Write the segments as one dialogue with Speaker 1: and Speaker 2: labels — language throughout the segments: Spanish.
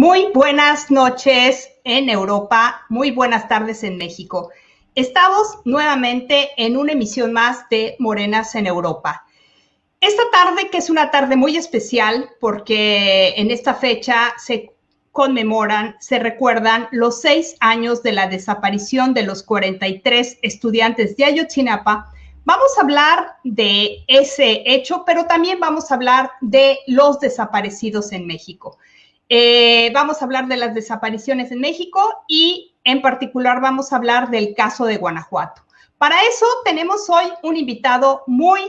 Speaker 1: Muy buenas noches en Europa, muy buenas tardes en México. Estamos nuevamente en una emisión más de Morenas en Europa. Esta tarde, que es una tarde muy especial porque en esta fecha se conmemoran, se recuerdan los 6 años de la desaparición de los 43 estudiantes de Ayotzinapa. Vamos a hablar de ese hecho, pero también vamos a hablar de los desaparecidos en México. Vamos a hablar de las desapariciones en México y en particular vamos a hablar del caso de Guanajuato. Para eso tenemos hoy un invitado muy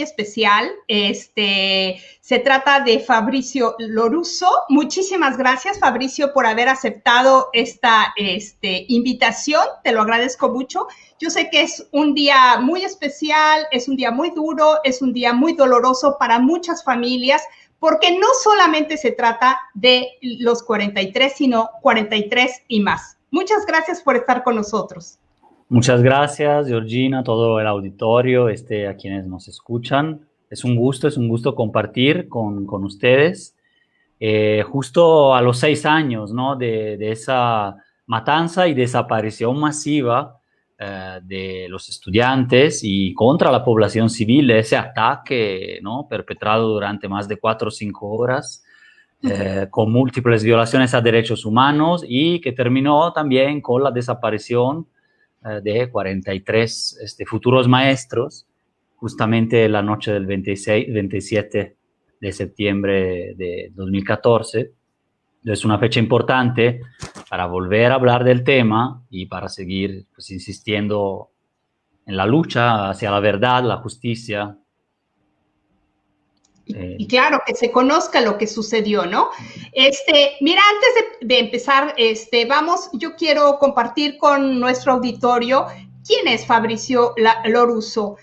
Speaker 1: especial. Se trata de Fabricio Lorusso. Muchísimas gracias, Fabricio, por haber aceptado esta invitación. Te lo agradezco mucho. Yo sé que es un día muy especial, es un día muy duro, es un día muy doloroso para muchas familias, porque no solamente se trata de los 43, sino 43 y más. Muchas gracias por estar con nosotros.
Speaker 2: Muchas gracias, Georgina, todo el auditorio, a quienes nos escuchan. Es un gusto compartir con ustedes. Justo a los 6 años, ¿no? de esa matanza y desaparición masiva de los estudiantes y contra la población civil, ese ataque, ¿no? Perpetrado durante más de 4 o 5 horas, con múltiples violaciones a derechos humanos y que terminó también con la desaparición de 43 futuros maestros, justamente la noche del 27 de septiembre de 2014. Es una fecha importante para volver a hablar del tema y para seguir pues, insistiendo en la lucha hacia la verdad, la justicia.
Speaker 1: Y claro, que se conozca lo que sucedió, ¿no? Mira, antes de empezar, yo quiero compartir con nuestro auditorio quién es Fabricio Lorusso.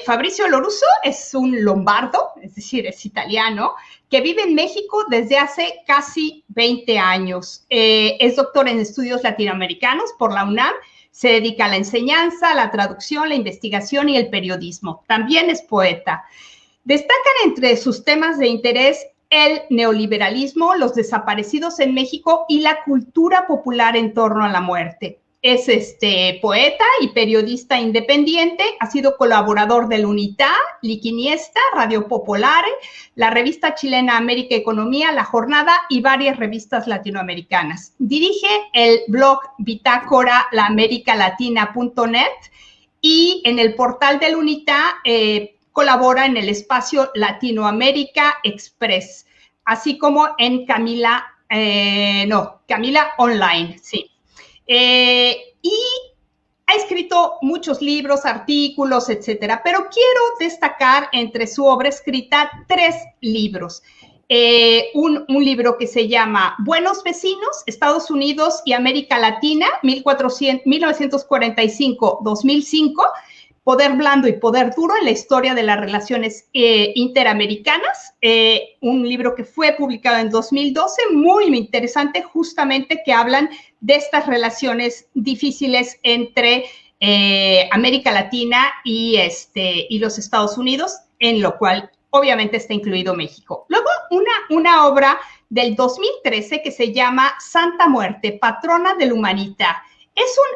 Speaker 1: Fabricio Lorusso es un lombardo, es decir, es italiano, que vive en México desde hace casi 20 años. Es doctor en estudios latinoamericanos por la UNAM. Se dedica a la enseñanza, la traducción, la investigación y el periodismo. También es poeta. Destacan entre sus temas de interés el neoliberalismo, los desaparecidos en México y la cultura popular en torno a la muerte. Es poeta y periodista independiente, ha sido colaborador del UNITA, Liquiniesta, Radio Popolare, la revista chilena América Economía, La Jornada y varias revistas latinoamericanas. Dirige el blog Bitácora laamericalatina.net y en el portal del UNITA colabora en el espacio Latinoamérica Express, así como en Camila Online, sí. Y ha escrito muchos libros, artículos, etcétera, pero quiero destacar entre su obra escrita 3 libros. Un libro que se llama Buenos Vecinos, Estados Unidos y América Latina, 1945-2005, Poder blando y poder duro en la historia de las relaciones interamericanas, un libro que fue publicado en 2012, muy interesante, justamente que hablan de estas relaciones difíciles entre América Latina y los Estados Unidos, en lo cual obviamente está incluido México. Luego una obra del 2013 que se llama Santa Muerte, patrona de la humanidad.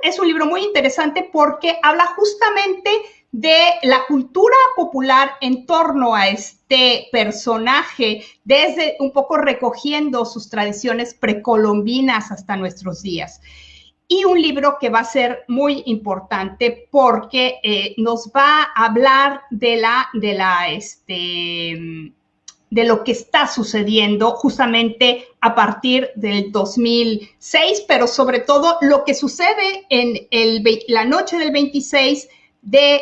Speaker 1: Es un libro muy interesante porque habla justamente de la cultura popular en torno a este personaje, desde un poco recogiendo sus tradiciones precolombinas hasta nuestros días. Y un libro que va a ser muy importante porque nos va a hablar de lo que está sucediendo justamente a partir del 2006, pero sobre todo lo que sucede en la noche del 26 de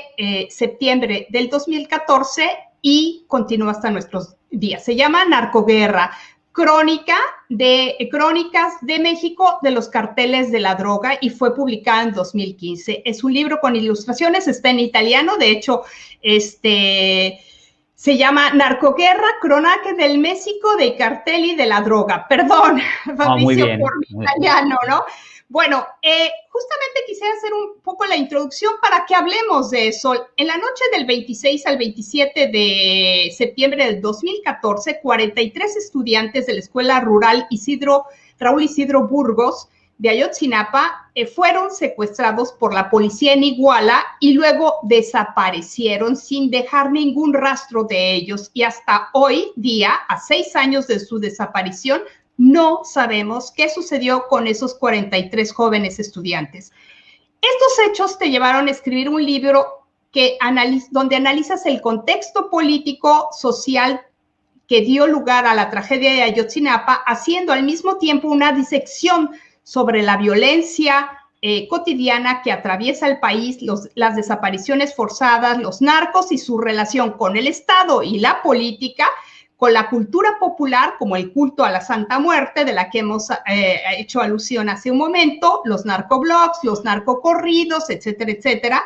Speaker 1: septiembre del 2014 y continúa hasta nuestros días. Se llama Narcoguerra, Crónicas de México de los carteles de la droga y fue publicada en 2015. Es un libro con ilustraciones, está en italiano, de hecho, Se llama Narcoguerra, Cronache del México dei cartelli de la droga. Perdón, Fabricio, por mi italiano, ¿no? Bueno, justamente quisiera hacer un poco la introducción para que hablemos de eso. En la noche del 26 al 27 de septiembre del 2014, 43 estudiantes de la Escuela Rural Raúl Isidro Burgos de Ayotzinapa fueron secuestrados por la policía en Iguala y luego desaparecieron sin dejar ningún rastro de ellos. Y hasta hoy día, a 6 años de su desaparición, no sabemos qué sucedió con esos 43 jóvenes estudiantes. Estos hechos te llevaron a escribir un libro donde analizas el contexto político, social que dio lugar a la tragedia de Ayotzinapa, haciendo al mismo tiempo una disección sobre la violencia cotidiana que atraviesa el país, las desapariciones forzadas, los narcos y su relación con el Estado y la política, con la cultura popular, como el culto a la Santa Muerte, de la que hemos hecho alusión hace un momento, los narcoblogs, los narcocorridos, etcétera, etcétera,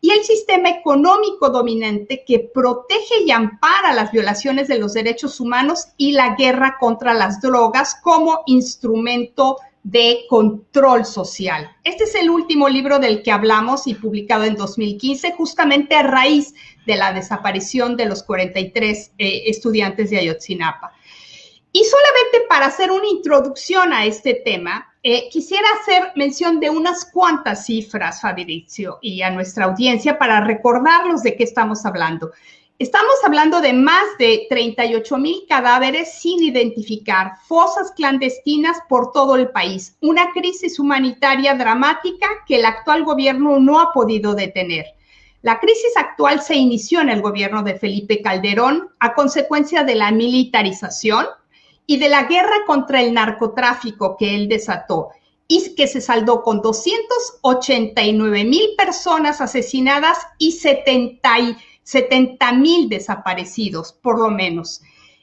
Speaker 1: y el sistema económico dominante que protege y ampara las violaciones de los derechos humanos y la guerra contra las drogas como instrumento de control social. Este es el último libro del que hablamos y publicado en 2015, justamente a raíz de la desaparición de los 43 estudiantes de Ayotzinapa. Y solamente para hacer una introducción a este tema, quisiera hacer mención de unas cuantas cifras, Fabrizio, y a nuestra audiencia para recordarlos de qué estamos hablando. Estamos hablando de más de 38,000 cadáveres sin identificar, fosas clandestinas por todo el país, una crisis humanitaria dramática que el actual gobierno no ha podido detener. La crisis actual se inició en el gobierno de Felipe Calderón a consecuencia de la militarización y de la guerra contra el narcotráfico que él desató y que se saldó con 289,000 personas asesinadas y 70,000 desaparecidos, por lo menos.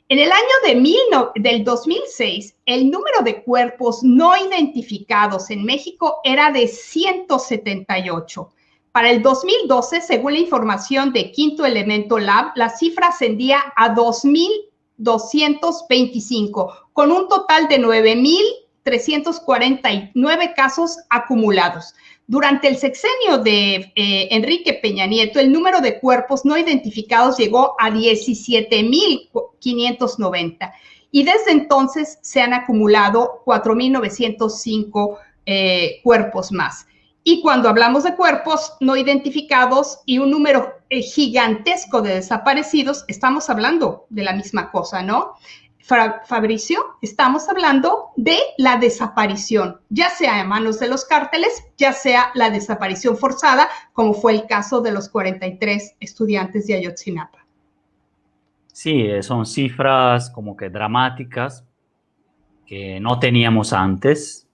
Speaker 1: En el año del 2006, el número de cuerpos no identificados en México era de 178. Para el 2012, según la información de Quinto Elemento Lab, la cifra ascendía a 2,225, con un total de 9,349 casos acumulados. Durante el sexenio de Enrique Peña Nieto, el número de cuerpos no identificados llegó a 17,590 y desde entonces se han acumulado 4,905 cuerpos más. Y cuando hablamos de cuerpos no identificados y un número gigantesco de desaparecidos, estamos hablando de la misma cosa, ¿no? Fabricio, estamos hablando de la desaparición, ya sea en manos de los cárteles, ya sea la desaparición forzada, como fue el caso de los 43 estudiantes de Ayotzinapa.
Speaker 2: Sí, son cifras como que dramáticas que no teníamos antes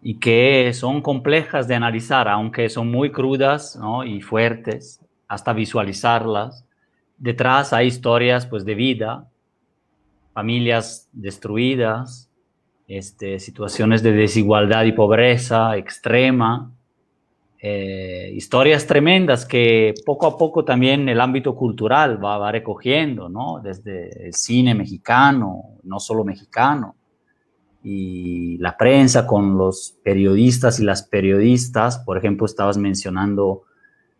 Speaker 2: y que son complejas de analizar, aunque son muy crudas, ¿no?, y fuertes, hasta visualizarlas. Detrás hay historias pues de vida, familias destruidas, situaciones de desigualdad y pobreza extrema, historias tremendas que poco a poco también el ámbito cultural va recogiendo, ¿no? Desde el cine mexicano, no solo mexicano, y la prensa con los periodistas y las periodistas. Por ejemplo, estabas mencionando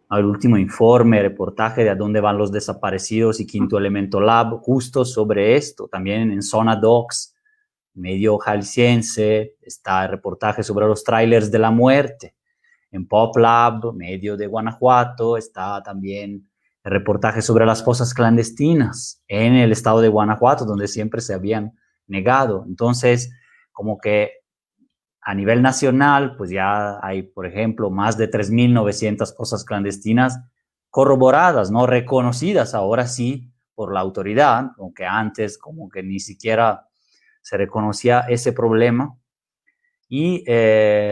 Speaker 2: el último informe, reportaje de a dónde van los desaparecidos y Quinto Elemento Lab, justo sobre esto. También en Zona Docs, medio jalisciense, está el reportaje sobre los trailers de la muerte. En Pop Lab, medio de Guanajuato, está también el reportaje sobre las fosas clandestinas en el estado de Guanajuato, donde siempre se habían negado. Entonces, como que a nivel nacional, pues ya hay, por ejemplo, más de 3,900 fosas clandestinas corroboradas, ¿no?, reconocidas ahora sí por la autoridad, aunque antes como que ni siquiera se reconocía ese problema. Y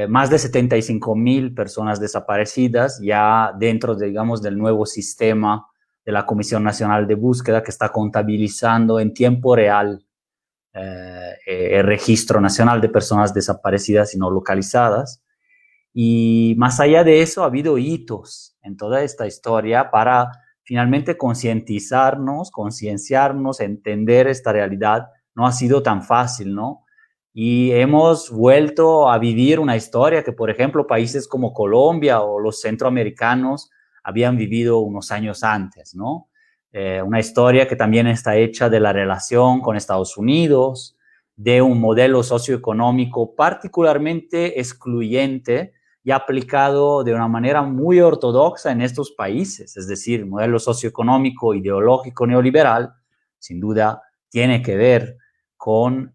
Speaker 2: más de 75,000 personas desaparecidas ya dentro, digamos, del nuevo sistema de la Comisión Nacional de Búsqueda, que está contabilizando en tiempo real el Registro Nacional de Personas Desaparecidas y No Localizadas. Y más allá de eso, ha habido hitos en toda esta historia para finalmente concienciarnos, entender esta realidad no ha sido tan fácil, ¿no? Y hemos vuelto a vivir una historia que, por ejemplo, países como Colombia o los centroamericanos habían vivido unos años antes, ¿no? Una historia que también está hecha de la relación con Estados Unidos, de un modelo socioeconómico particularmente excluyente y aplicado de una manera muy ortodoxa en estos países. Es decir, modelo socioeconómico, ideológico, neoliberal, sin duda, tiene que ver con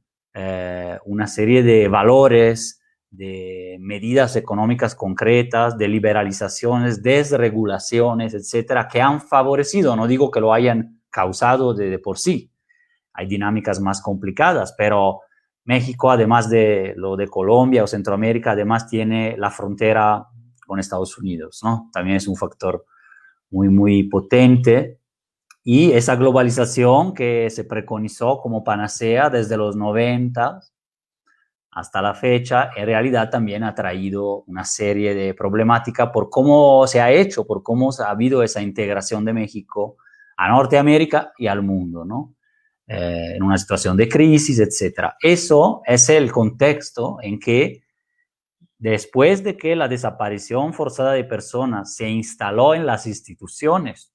Speaker 2: una serie de valores, de medidas económicas concretas, de liberalizaciones, desregulaciones, etcétera, que han favorecido, no digo que lo hayan causado de por sí, hay dinámicas más complicadas, pero México, además de lo de Colombia o Centroamérica, además tiene la frontera con Estados Unidos, ¿no? También es un factor muy, muy potente. Y esa globalización que se preconizó como panacea desde los 90 hasta la fecha, en realidad también ha traído una serie de problemáticas por cómo se ha hecho, por cómo ha habido esa integración de México a Norteamérica y al mundo, ¿no? En una situación de crisis, etc. Eso es el contexto en que después de que la desaparición forzada de personas se instaló en las instituciones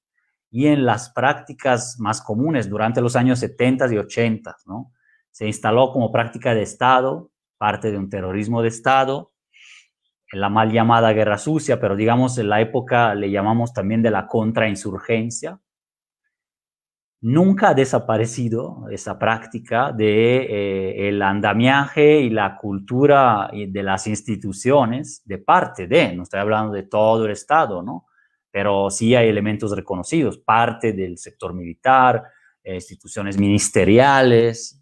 Speaker 2: y en las prácticas más comunes durante los años 70 y 80, ¿no? Se instaló como práctica de Estado, parte de un terrorismo de Estado, en la mal llamada guerra sucia, pero digamos en la época le llamamos también de la contrainsurgencia. Nunca ha desaparecido esa práctica de el andamiaje y la cultura de las instituciones de parte de, no estoy hablando de todo el Estado, ¿no? Pero sí hay elementos reconocidos, parte del sector militar, instituciones ministeriales,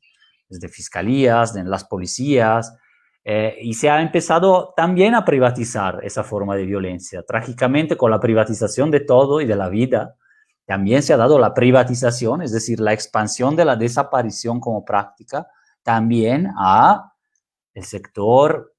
Speaker 2: desde fiscalías, de las policías, y se ha empezado también a privatizar esa forma de violencia. Trágicamente, con la privatización de todo y de la vida, también se ha dado la privatización, es decir, la expansión de la desaparición como práctica, también a el sector,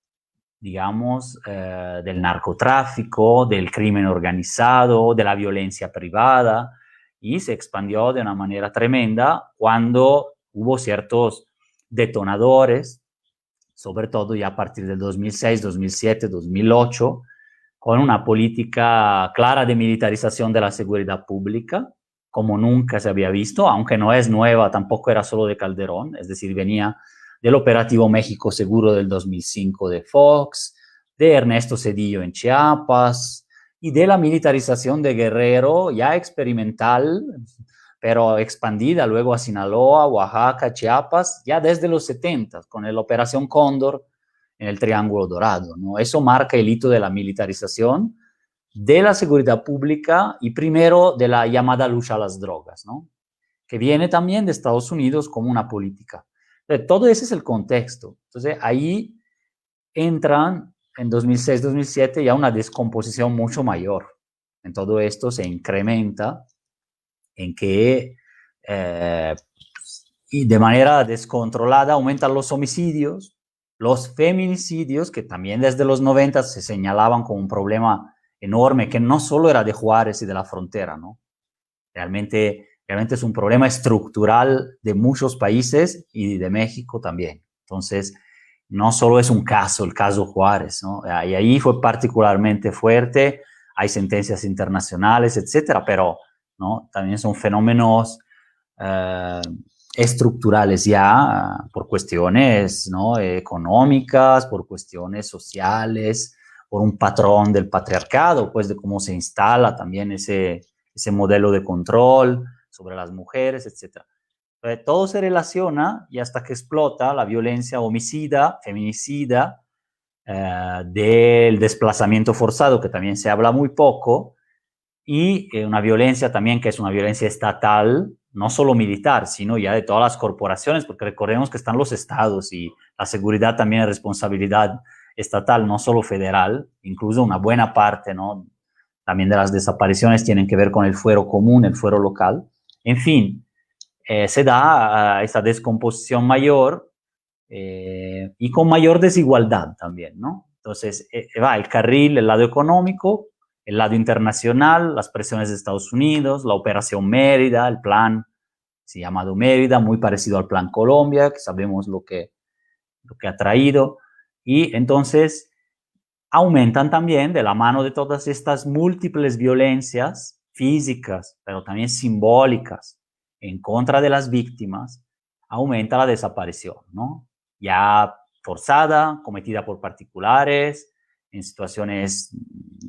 Speaker 2: digamos, del narcotráfico, del crimen organizado, de la violencia privada, y se expandió de una manera tremenda cuando hubo ciertos detonadores, sobre todo ya a partir del 2006, 2007, 2008, con una política clara de militarización de la seguridad pública, como nunca se había visto, aunque no es nueva, tampoco era solo de Calderón, es decir, venía del operativo México Seguro del 2005 de Fox, de Ernesto Zedillo en Chiapas y de la militarización de Guerrero, ya experimental, pero expandida luego a Sinaloa, Oaxaca, Chiapas, ya desde los 70, con la Operación Cóndor en el Triángulo Dorado, ¿no? Eso marca el hito de la militarización de la seguridad pública y primero de la llamada lucha a las drogas, ¿no? Que viene también de Estados Unidos como una política. Entonces, todo ese es el contexto. Entonces, ahí entran en 2006-2007 ya una descomposición mucho mayor. En todo esto se incrementa en que y de manera descontrolada aumentan los homicidios, los feminicidios, que también desde los 90 se señalaban como un problema enorme, que no solo era de Juárez y de la frontera, ¿no? Realmente es un problema estructural de muchos países y de México también. Entonces, no solo es un caso, el caso Juárez, ¿no? Y ahí fue particularmente fuerte, hay sentencias internacionales, etcétera, pero ¿no? También son fenómenos estructurales ya por cuestiones, ¿no? Económicas, por cuestiones sociales, por un patrón del patriarcado, pues de cómo se instala también ese modelo de control sobre las mujeres, etc. Todo se relaciona y hasta que explota la violencia homicida, feminicida, del desplazamiento forzado, que también se habla muy poco, y una violencia también que es una violencia estatal, no solo militar, sino ya de todas las corporaciones, porque recordemos que están los estados y la seguridad también es responsabilidad estatal, no solo federal, incluso una buena parte, ¿no? También de las desapariciones tienen que ver con el fuero común, el fuero local. En fin, se da esa descomposición mayor y con mayor desigualdad también, ¿no? Entonces, va el carril, el lado económico, el lado internacional, las presiones de Estados Unidos, la Operación Mérida, el plan se llamado Mérida, muy parecido al Plan Colombia, que sabemos lo que ha traído. Y entonces aumentan también, de la mano de todas estas múltiples violencias físicas, pero también simbólicas, en contra de las víctimas, aumenta la desaparición, ¿no? Ya forzada, cometida por particulares, en situaciones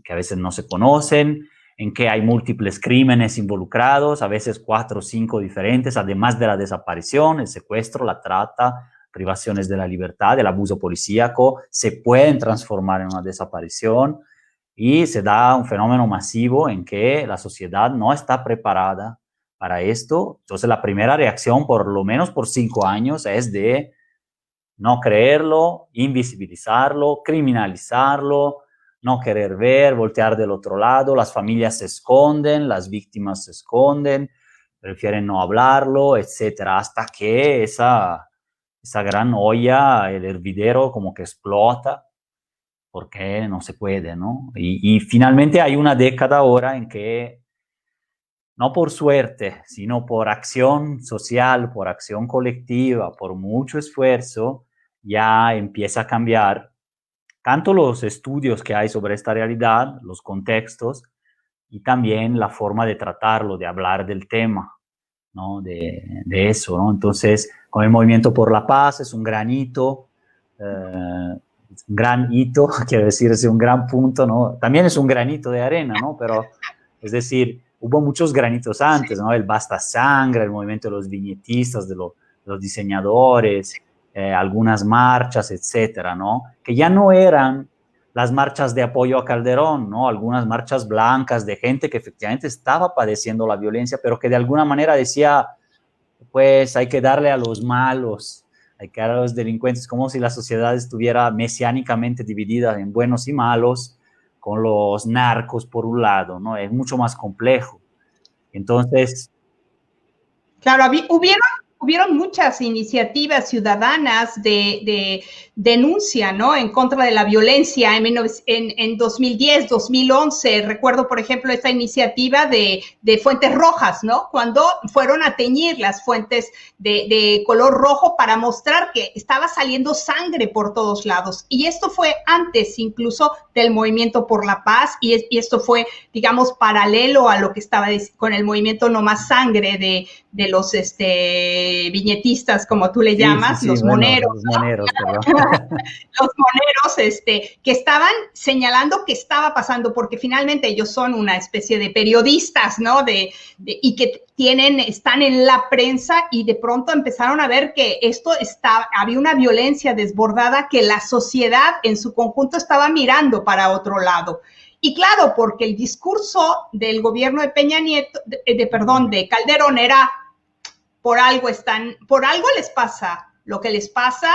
Speaker 2: que a veces no se conocen, en que hay múltiples crímenes involucrados, a veces 4 o 5 diferentes, además de la desaparición, el secuestro, la trata, privaciones de la libertad, el abuso policíaco, se pueden transformar en una desaparición y se da un fenómeno masivo en que la sociedad no está preparada para esto. Entonces la primera reacción, por lo menos por 5 años, es de no creerlo, invisibilizarlo, criminalizarlo, no querer ver, voltear del otro lado, las familias se esconden, las víctimas se esconden, prefieren no hablarlo, etcétera, hasta que esa gran olla, el hervidero como que explota, porque no se puede, ¿no? Y finalmente hay una década ahora en que, no por suerte, sino por acción social, por acción colectiva, por mucho esfuerzo, ya empieza a cambiar tanto los estudios que hay sobre esta realidad, los contextos, y también la forma de tratarlo, de hablar del tema, ¿no? De eso, ¿no? Entonces, con el Movimiento por la Paz es un gran hito, quiero decir, es un gran punto, ¿no? También es un granito de arena, ¿no? Pero, es decir, hubo muchos granitos antes, ¿no? El Basta Sangre, el movimiento de los viñetistas, de los diseñadores, algunas marchas, etcétera, ¿no? Que ya no eran las marchas de apoyo a Calderón, ¿no? Algunas marchas blancas de gente que efectivamente estaba padeciendo la violencia, pero que de alguna manera decía, pues hay que darle a los malos, hay que darle a los delincuentes, como si la sociedad estuviera mesiánicamente dividida en buenos y malos, con los narcos por un lado, ¿no? Es mucho más complejo. Entonces...
Speaker 1: Claro, hubieron muchas iniciativas ciudadanas de denuncia, ¿no? En contra de la violencia en 2010, 2011. Recuerdo, por ejemplo, esta iniciativa de Fuentes Rojas, ¿no? Cuando fueron a teñir las fuentes de color rojo para mostrar que estaba saliendo sangre por todos lados. Y esto fue antes incluso del Movimiento por la Paz y esto fue, digamos, paralelo a lo que estaba con el movimiento No Más Sangre de los viñetistas, como tú le llamas,
Speaker 2: sí,
Speaker 1: los
Speaker 2: bueno,
Speaker 1: moneros.
Speaker 2: los moneros, perdón.
Speaker 1: Los moneros, que estaban señalando qué estaba pasando, porque finalmente ellos son una especie de periodistas, ¿no? Y que están en la prensa y de pronto empezaron a ver que había una violencia desbordada que la sociedad en su conjunto estaba mirando para otro lado. Y claro, porque el discurso del gobierno de Peña Nieto, de Calderón era por algo les pasa lo que les pasa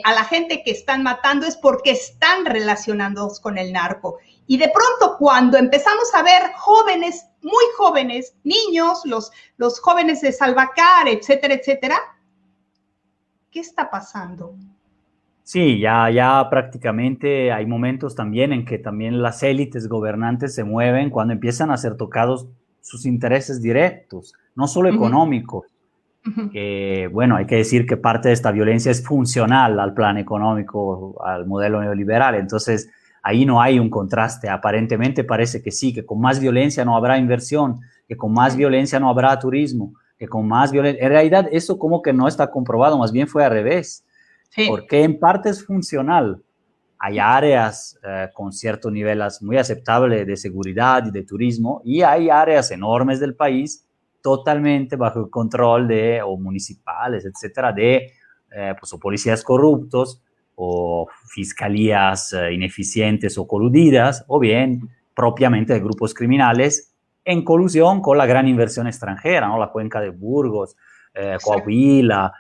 Speaker 1: a la gente que están matando es porque están relacionados con el narco. Y de pronto cuando empezamos a ver jóvenes, muy jóvenes, niños, los jóvenes de Salvacar, etcétera, etcétera, ¿qué está pasando?
Speaker 2: Sí, ya prácticamente hay momentos también en que también las élites gobernantes se mueven cuando empiezan a ser tocados sus intereses directos, no solo económicos, que bueno, hay que decir que parte de esta violencia es funcional al plan económico, al modelo neoliberal, entonces ahí no hay un contraste, aparentemente parece que sí, que con más violencia no habrá inversión, que con más violencia no habrá turismo, que con más violencia, en realidad eso como que no está comprobado, más bien fue al revés. Sí. Porque en parte es funcional. Hay áreas con cierto nivel muy aceptable de seguridad y de turismo y hay áreas enormes del país totalmente bajo el control de o municipales, etcétera, de pues, o policías corruptos o fiscalías ineficientes o coludidas o bien propiamente de grupos criminales en colusión con la gran inversión extranjera, ¿no? La cuenca de Burgos, Coahuila,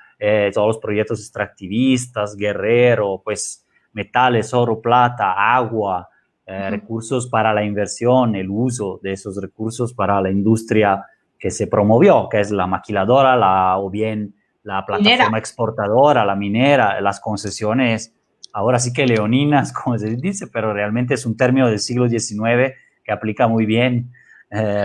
Speaker 2: todos los proyectos extractivistas, Guerrero, pues metales, oro, plata, agua, recursos para la inversión, el uso de esos recursos para la industria que se promovió, que es la maquiladora, o bien la plataforma exportadora, la minera, las concesiones, ahora sí que leoninas, como se dice, pero realmente es un término del siglo XIX que aplica muy bien,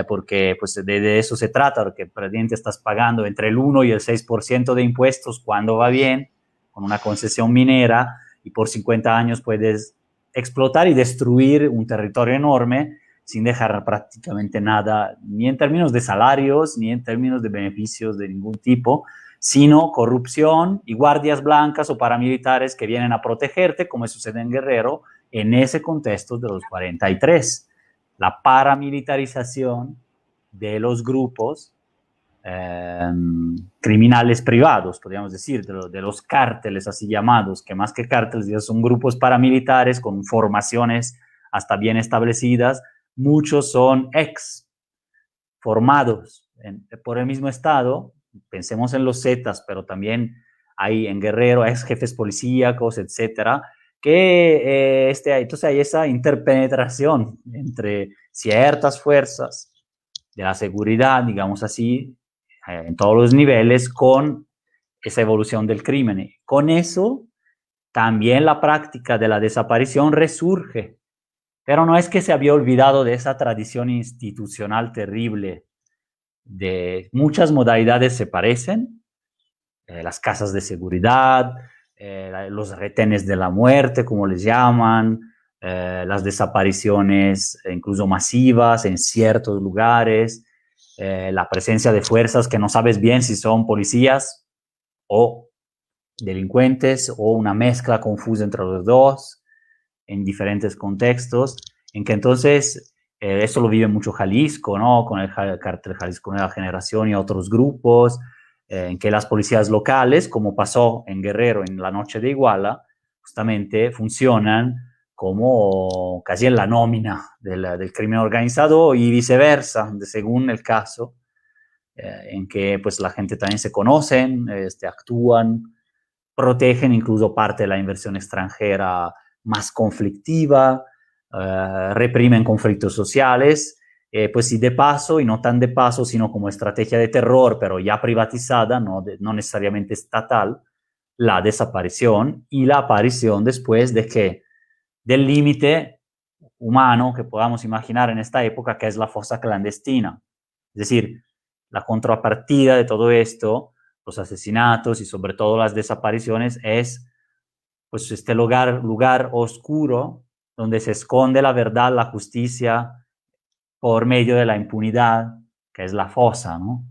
Speaker 2: porque pues de eso se trata, porque prácticamente estás pagando entre el 1 y el 6% de impuestos cuando va bien, con una concesión minera, y por 50 años puedes explotar y destruir un territorio enorme sin dejar prácticamente nada, ni en términos de salarios, ni en términos de beneficios de ningún tipo, sino corrupción y guardias blancas o paramilitares que vienen a protegerte, como sucede en Guerrero, en ese contexto de los 43. La paramilitarización de los grupos criminales privados, podríamos decir, de los cárteles así llamados, que más que cárteles ya son grupos paramilitares con formaciones hasta bien establecidas. Muchos son formados por el mismo Estado, pensemos en los Zetas, pero también hay en Guerrero ex jefes policíacos, etcétera, que entonces hay esa interpenetración entre ciertas fuerzas de la seguridad, digamos así, en todos los niveles, con esa evolución del crimen. Con eso, también la práctica de la desaparición resurge, pero no es que se había olvidado de esa tradición institucional terrible. De muchas modalidades se parecen, las casas de seguridad, los retenes de la muerte, como les llaman, las desapariciones incluso masivas en ciertos lugares, la presencia de fuerzas que no sabes bien si son policías o delincuentes o una mezcla confusa entre los dos en diferentes contextos, en que entonces eso lo vive mucho Jalisco, ¿no? Con el cártel Jalisco Nueva Generación y otros grupos, en que las policías locales, como pasó en Guerrero en la noche de Iguala, justamente funcionan como casi en la nómina del crimen organizado y viceversa, según el caso, en que pues la gente también se conocen, actúan, protegen incluso parte de la inversión extranjera más conflictiva, reprimen conflictos sociales, pues y de paso, y no tan de paso, sino como estrategia de terror, pero ya privatizada, no necesariamente estatal, la desaparición y la aparición después de que del límite humano que podamos imaginar en esta época, que es la fosa clandestina. Es decir, la contrapartida de todo esto, los asesinatos y sobre todo las desapariciones, es pues este lugar oscuro donde se esconde la verdad, la justicia, por medio de la impunidad, que es la fosa, ¿no?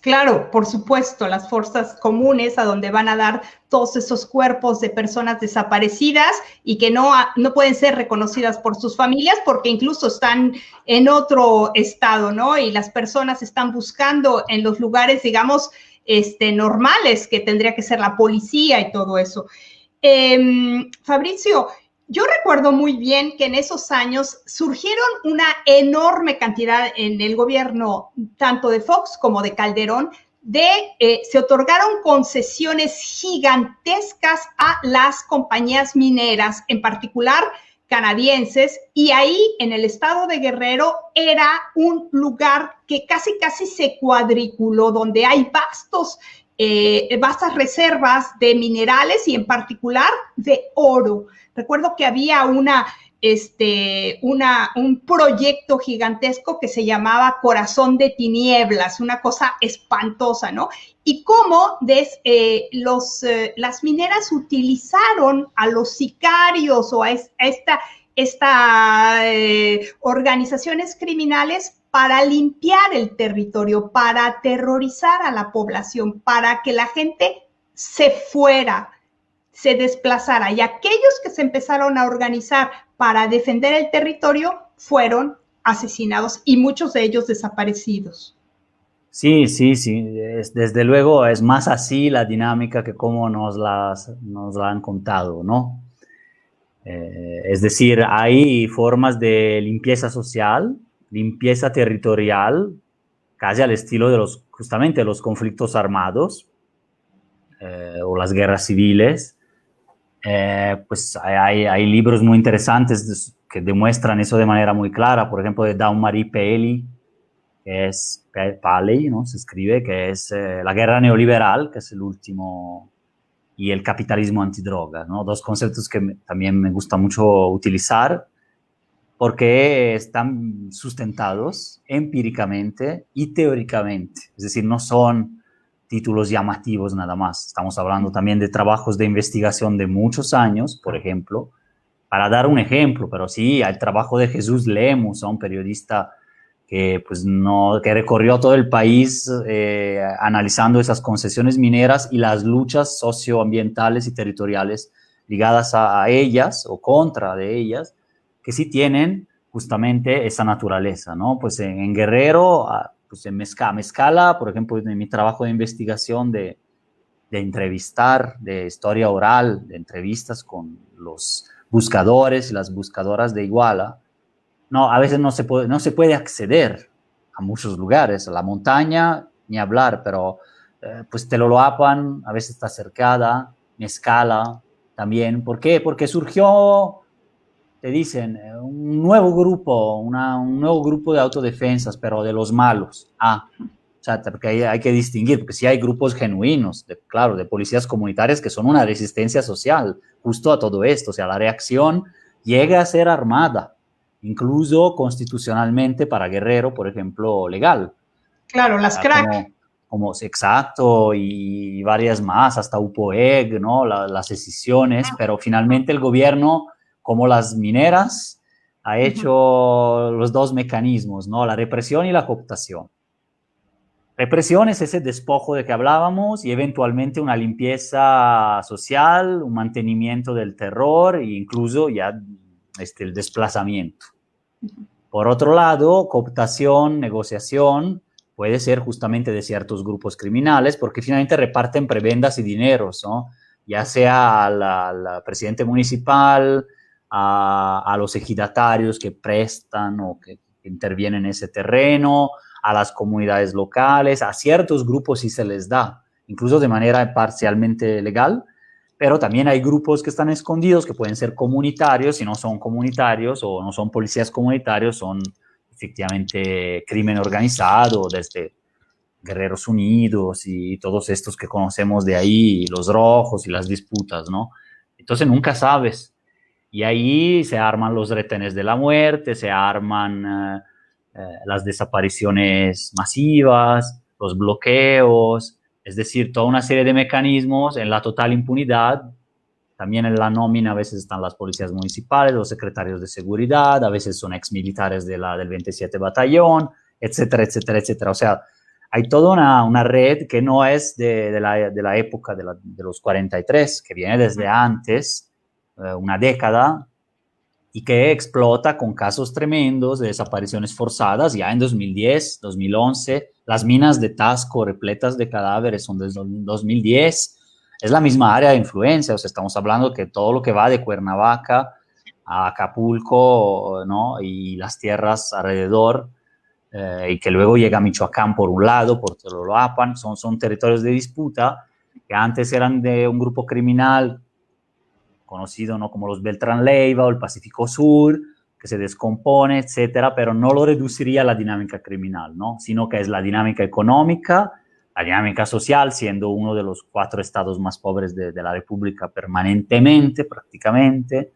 Speaker 1: Claro, por supuesto, las fuerzas comunes a donde van a dar todos esos cuerpos de personas desaparecidas y que no pueden ser reconocidas por sus familias porque incluso están en otro estado, ¿no? Y las personas están buscando en los lugares, digamos, normales, que tendría que ser la policía y todo eso. Fabrizio, yo recuerdo muy bien que en esos años surgieron una enorme cantidad en el gobierno, tanto de Fox como de Calderón, se otorgaron concesiones gigantescas a las compañías mineras, en particular canadienses, y ahí en el estado de Guerrero era un lugar que casi se cuadriculó, donde hay vastas reservas de minerales y en particular de oro. Recuerdo que había un proyecto gigantesco que se llamaba Corazón de Tinieblas, una cosa espantosa, ¿no? Y cómo las mineras utilizaron a los sicarios o a organizaciones criminales para limpiar el territorio, para aterrorizar a la población, para que la gente se fuera, se desplazara. Y aquellos que se empezaron a organizar para defender el territorio fueron asesinados y muchos de ellos desaparecidos.
Speaker 2: Sí, desde luego es más así la dinámica que como nos la han contado, ¿no? Es decir, hay formas de limpieza social, limpieza territorial, casi al estilo de justamente los conflictos armados o las guerras civiles. Pues hay libros muy interesantes que demuestran eso de manera muy clara, por ejemplo, de Jean-Marie Paley, que es Paley, ¿no? Se escribe, que es La guerra neoliberal, que es el último, y el capitalismo antidroga, ¿no? Dos conceptos que también me gusta mucho utilizar. porque están sustentados empíricamente y teóricamente. Es decir, no son títulos llamativos nada más. Estamos hablando también de trabajos de investigación de muchos años, por ejemplo, para dar un ejemplo, pero sí, el trabajo de Jesús Lemus, un periodista que, pues, no, que recorrió todo el país analizando esas concesiones mineras y las luchas socioambientales y territoriales ligadas a ellas o contra de ellas, que sí tienen justamente esa naturaleza, ¿no? Pues en Guerrero, pues en Mezcala, por ejemplo, en mi trabajo de investigación de entrevistar, de historia oral, de entrevistas con los buscadores y las buscadoras de Iguala, no, a veces no se puede acceder a muchos lugares, a la montaña, ni hablar, pero pues Teloloapan a veces está cercada, Mezcala también. ¿Por qué? Porque surgió, te dicen, un nuevo grupo de autodefensas, pero de los malos. O sea, porque hay que distinguir, porque sí hay grupos genuinos, claro, de policías comunitarias que son una resistencia social justo a todo esto. O sea, la reacción llega a ser armada, incluso constitucionalmente para Guerrero, por ejemplo, legal.
Speaker 1: Claro, las crack.
Speaker 2: Como exacto, y varias más, hasta UPOEG, ¿no? Las decisiones, pero finalmente el gobierno, como las mineras, ha hecho los dos mecanismos, ¿no? La represión y la cooptación. Represión es ese despojo de que hablábamos y eventualmente una limpieza social, un mantenimiento del terror e incluso ya el desplazamiento. Por otro lado, cooptación, negociación, puede ser justamente de ciertos grupos criminales porque finalmente reparten prebendas y dineros, ¿no? Ya sea al presidente municipal, a los ejidatarios que prestan o que intervienen en ese terreno, a las comunidades locales, a ciertos grupos sí se les da, incluso de manera parcialmente legal, pero también hay grupos que están escondidos, que pueden ser comunitarios, si no son comunitarios o no son policías comunitarios, son efectivamente crimen organizado, desde Guerreros Unidos y todos estos que conocemos de ahí, los rojos y las disputas, ¿no? Entonces nunca sabes. Y ahí se arman los retenes de la muerte, se arman las desapariciones masivas, los bloqueos, es decir, toda una serie de mecanismos en la total impunidad. También en la nómina a veces están las policías municipales, los secretarios de seguridad, a veces son exmilitares del 27 Batallón, etcétera, etcétera, etcétera. O sea, hay toda una red que no es de la época de los 43, que viene desde antes, una década, y que explota con casos tremendos de desapariciones forzadas ya en 2010, 2011. Las minas de Tasco repletas de cadáveres son desde 2010. Es la misma área de influencia, o sea, estamos hablando que todo lo que va de Cuernavaca a Acapulco, ¿no? Y las tierras alrededor, y que luego llega a Michoacán por un lado, por Teloloapan, son territorios de disputa que antes eran de un grupo criminal conocido, ¿no? Como los Beltrán Leiva o el Pacífico Sur, que se descompone, etcétera, pero no lo reduciría a la dinámica criminal, ¿no? Sino que es la dinámica económica, la dinámica social, siendo uno de los 4 estados más pobres de la República permanentemente, prácticamente,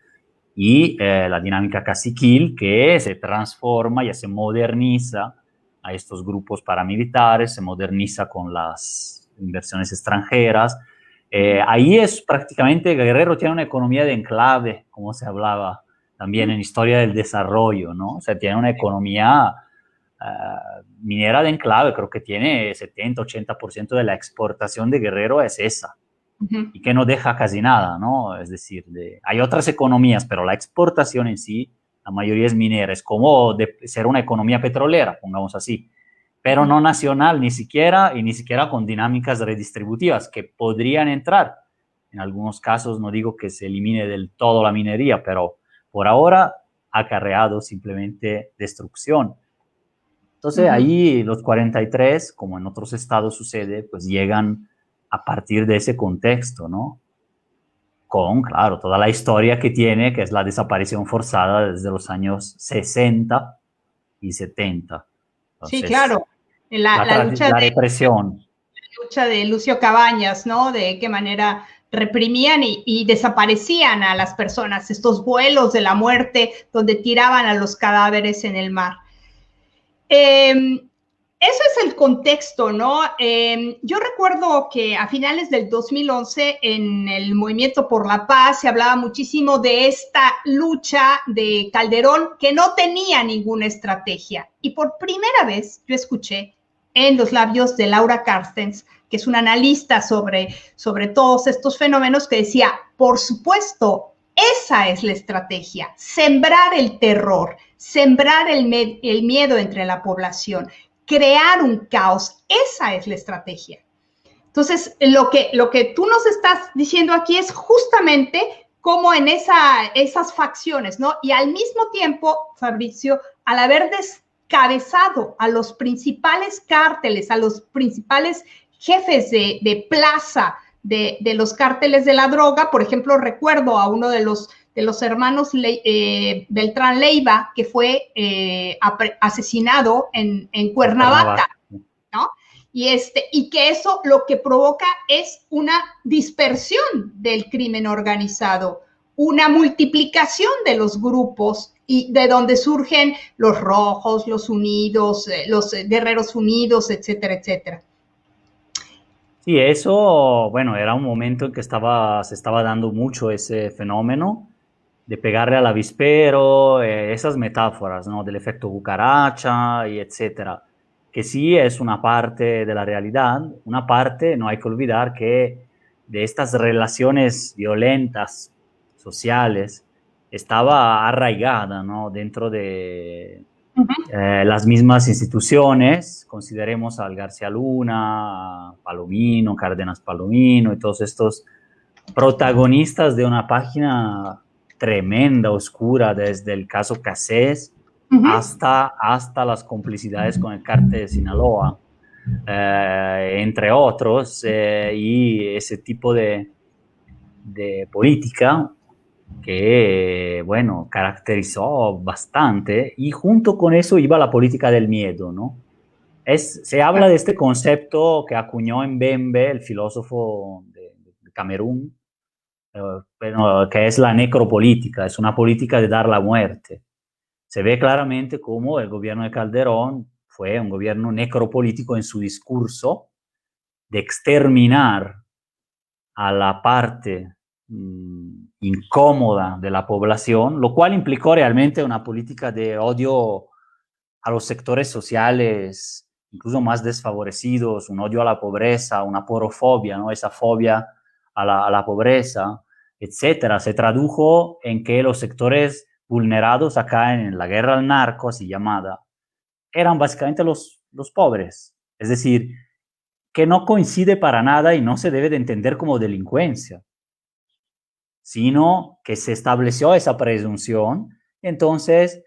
Speaker 2: y la dinámica caciquil, que se transforma, ya se moderniza a estos grupos paramilitares, se moderniza con las inversiones extranjeras. Ahí es prácticamente, Guerrero tiene una economía de enclave, como se hablaba también en historia del desarrollo, ¿no? O sea, tiene una economía minera de enclave, creo que tiene 70-80% de la exportación de Guerrero es esa, y que no deja casi nada, ¿no? Es decir, hay otras economías, pero la exportación en sí, la mayoría es minera, es como de ser una economía petrolera, pongamos así, pero no nacional ni siquiera, y ni siquiera con dinámicas redistributivas que podrían entrar. En algunos casos no digo que se elimine del todo la minería, pero por ahora ha acarreado simplemente destrucción. Entonces ahí los 43, como en otros estados sucede, pues llegan a partir de ese contexto, ¿no? Con, claro, toda la historia que tiene, que es la desaparición forzada desde los años 60 y 70. Entonces,
Speaker 1: sí, claro. La
Speaker 2: represión.
Speaker 1: lucha de Lucio Cabañas, ¿no? De qué manera reprimían y desaparecían a las personas, estos vuelos de la muerte donde tiraban a los cadáveres en el mar. Eso es el contexto, ¿no? Yo recuerdo que a finales del 2011 en el Movimiento por la Paz se hablaba muchísimo de esta lucha de Calderón que no tenía ninguna estrategia. Y por primera vez yo escuché en los labios de Laura Carstens, que es una analista sobre todos estos fenómenos, que decía, por supuesto, esa es la estrategia, sembrar el terror, sembrar el miedo entre la población, crear un caos, esa es la estrategia. Entonces, lo que tú nos estás diciendo aquí es justamente como en esas facciones, ¿no? Y al mismo tiempo, Fabricio, al haber descabezado a los principales cárteles, a los principales jefes de plaza de los cárteles de la droga, por ejemplo, recuerdo a uno de los hermanos Beltrán Leiva, que fue asesinado en Cuernavaca, ¿no? Y que eso lo que provoca es una dispersión del crimen organizado, una multiplicación de los grupos y de donde surgen los rojos, los unidos, los guerreros unidos, etcétera, etcétera.
Speaker 2: Sí, eso, bueno, era un momento en que se estaba dando mucho ese fenómeno de pegarle al avispero, esas metáforas, ¿no? Del efecto cucaracha y etcétera, que sí es una parte de la realidad, una parte, no hay que olvidar que de estas relaciones violentas, sociales, estaba arraigada, ¿no? Dentro de las mismas instituciones, consideremos al García Luna, a Palomino, Cárdenas Palomino y todos estos protagonistas de una página tremenda, oscura, desde el caso Cassés hasta las complicidades con el cártel de Sinaloa, entre otros, y ese tipo de política que, bueno, caracterizó bastante, y junto con eso iba la política del miedo, ¿no? Se habla de este concepto que acuñó Mbembe, el filósofo de Camerún, que es la necropolítica, es una política de dar la muerte. Se ve claramente cómo el gobierno de Calderón fue un gobierno necropolítico en su discurso de exterminar a la parte incómoda de la población, lo cual implicó realmente una política de odio a los sectores sociales, incluso más desfavorecidos, un odio a la pobreza, una porofobia, ¿no? Esa fobia a la pobreza, etcétera. Se tradujo en que los sectores vulnerados acá en la guerra al narco, así llamada, eran básicamente los pobres. Es decir, que no coincide para nada y no se debe de entender como delincuencia, sino que se estableció esa presunción. Entonces,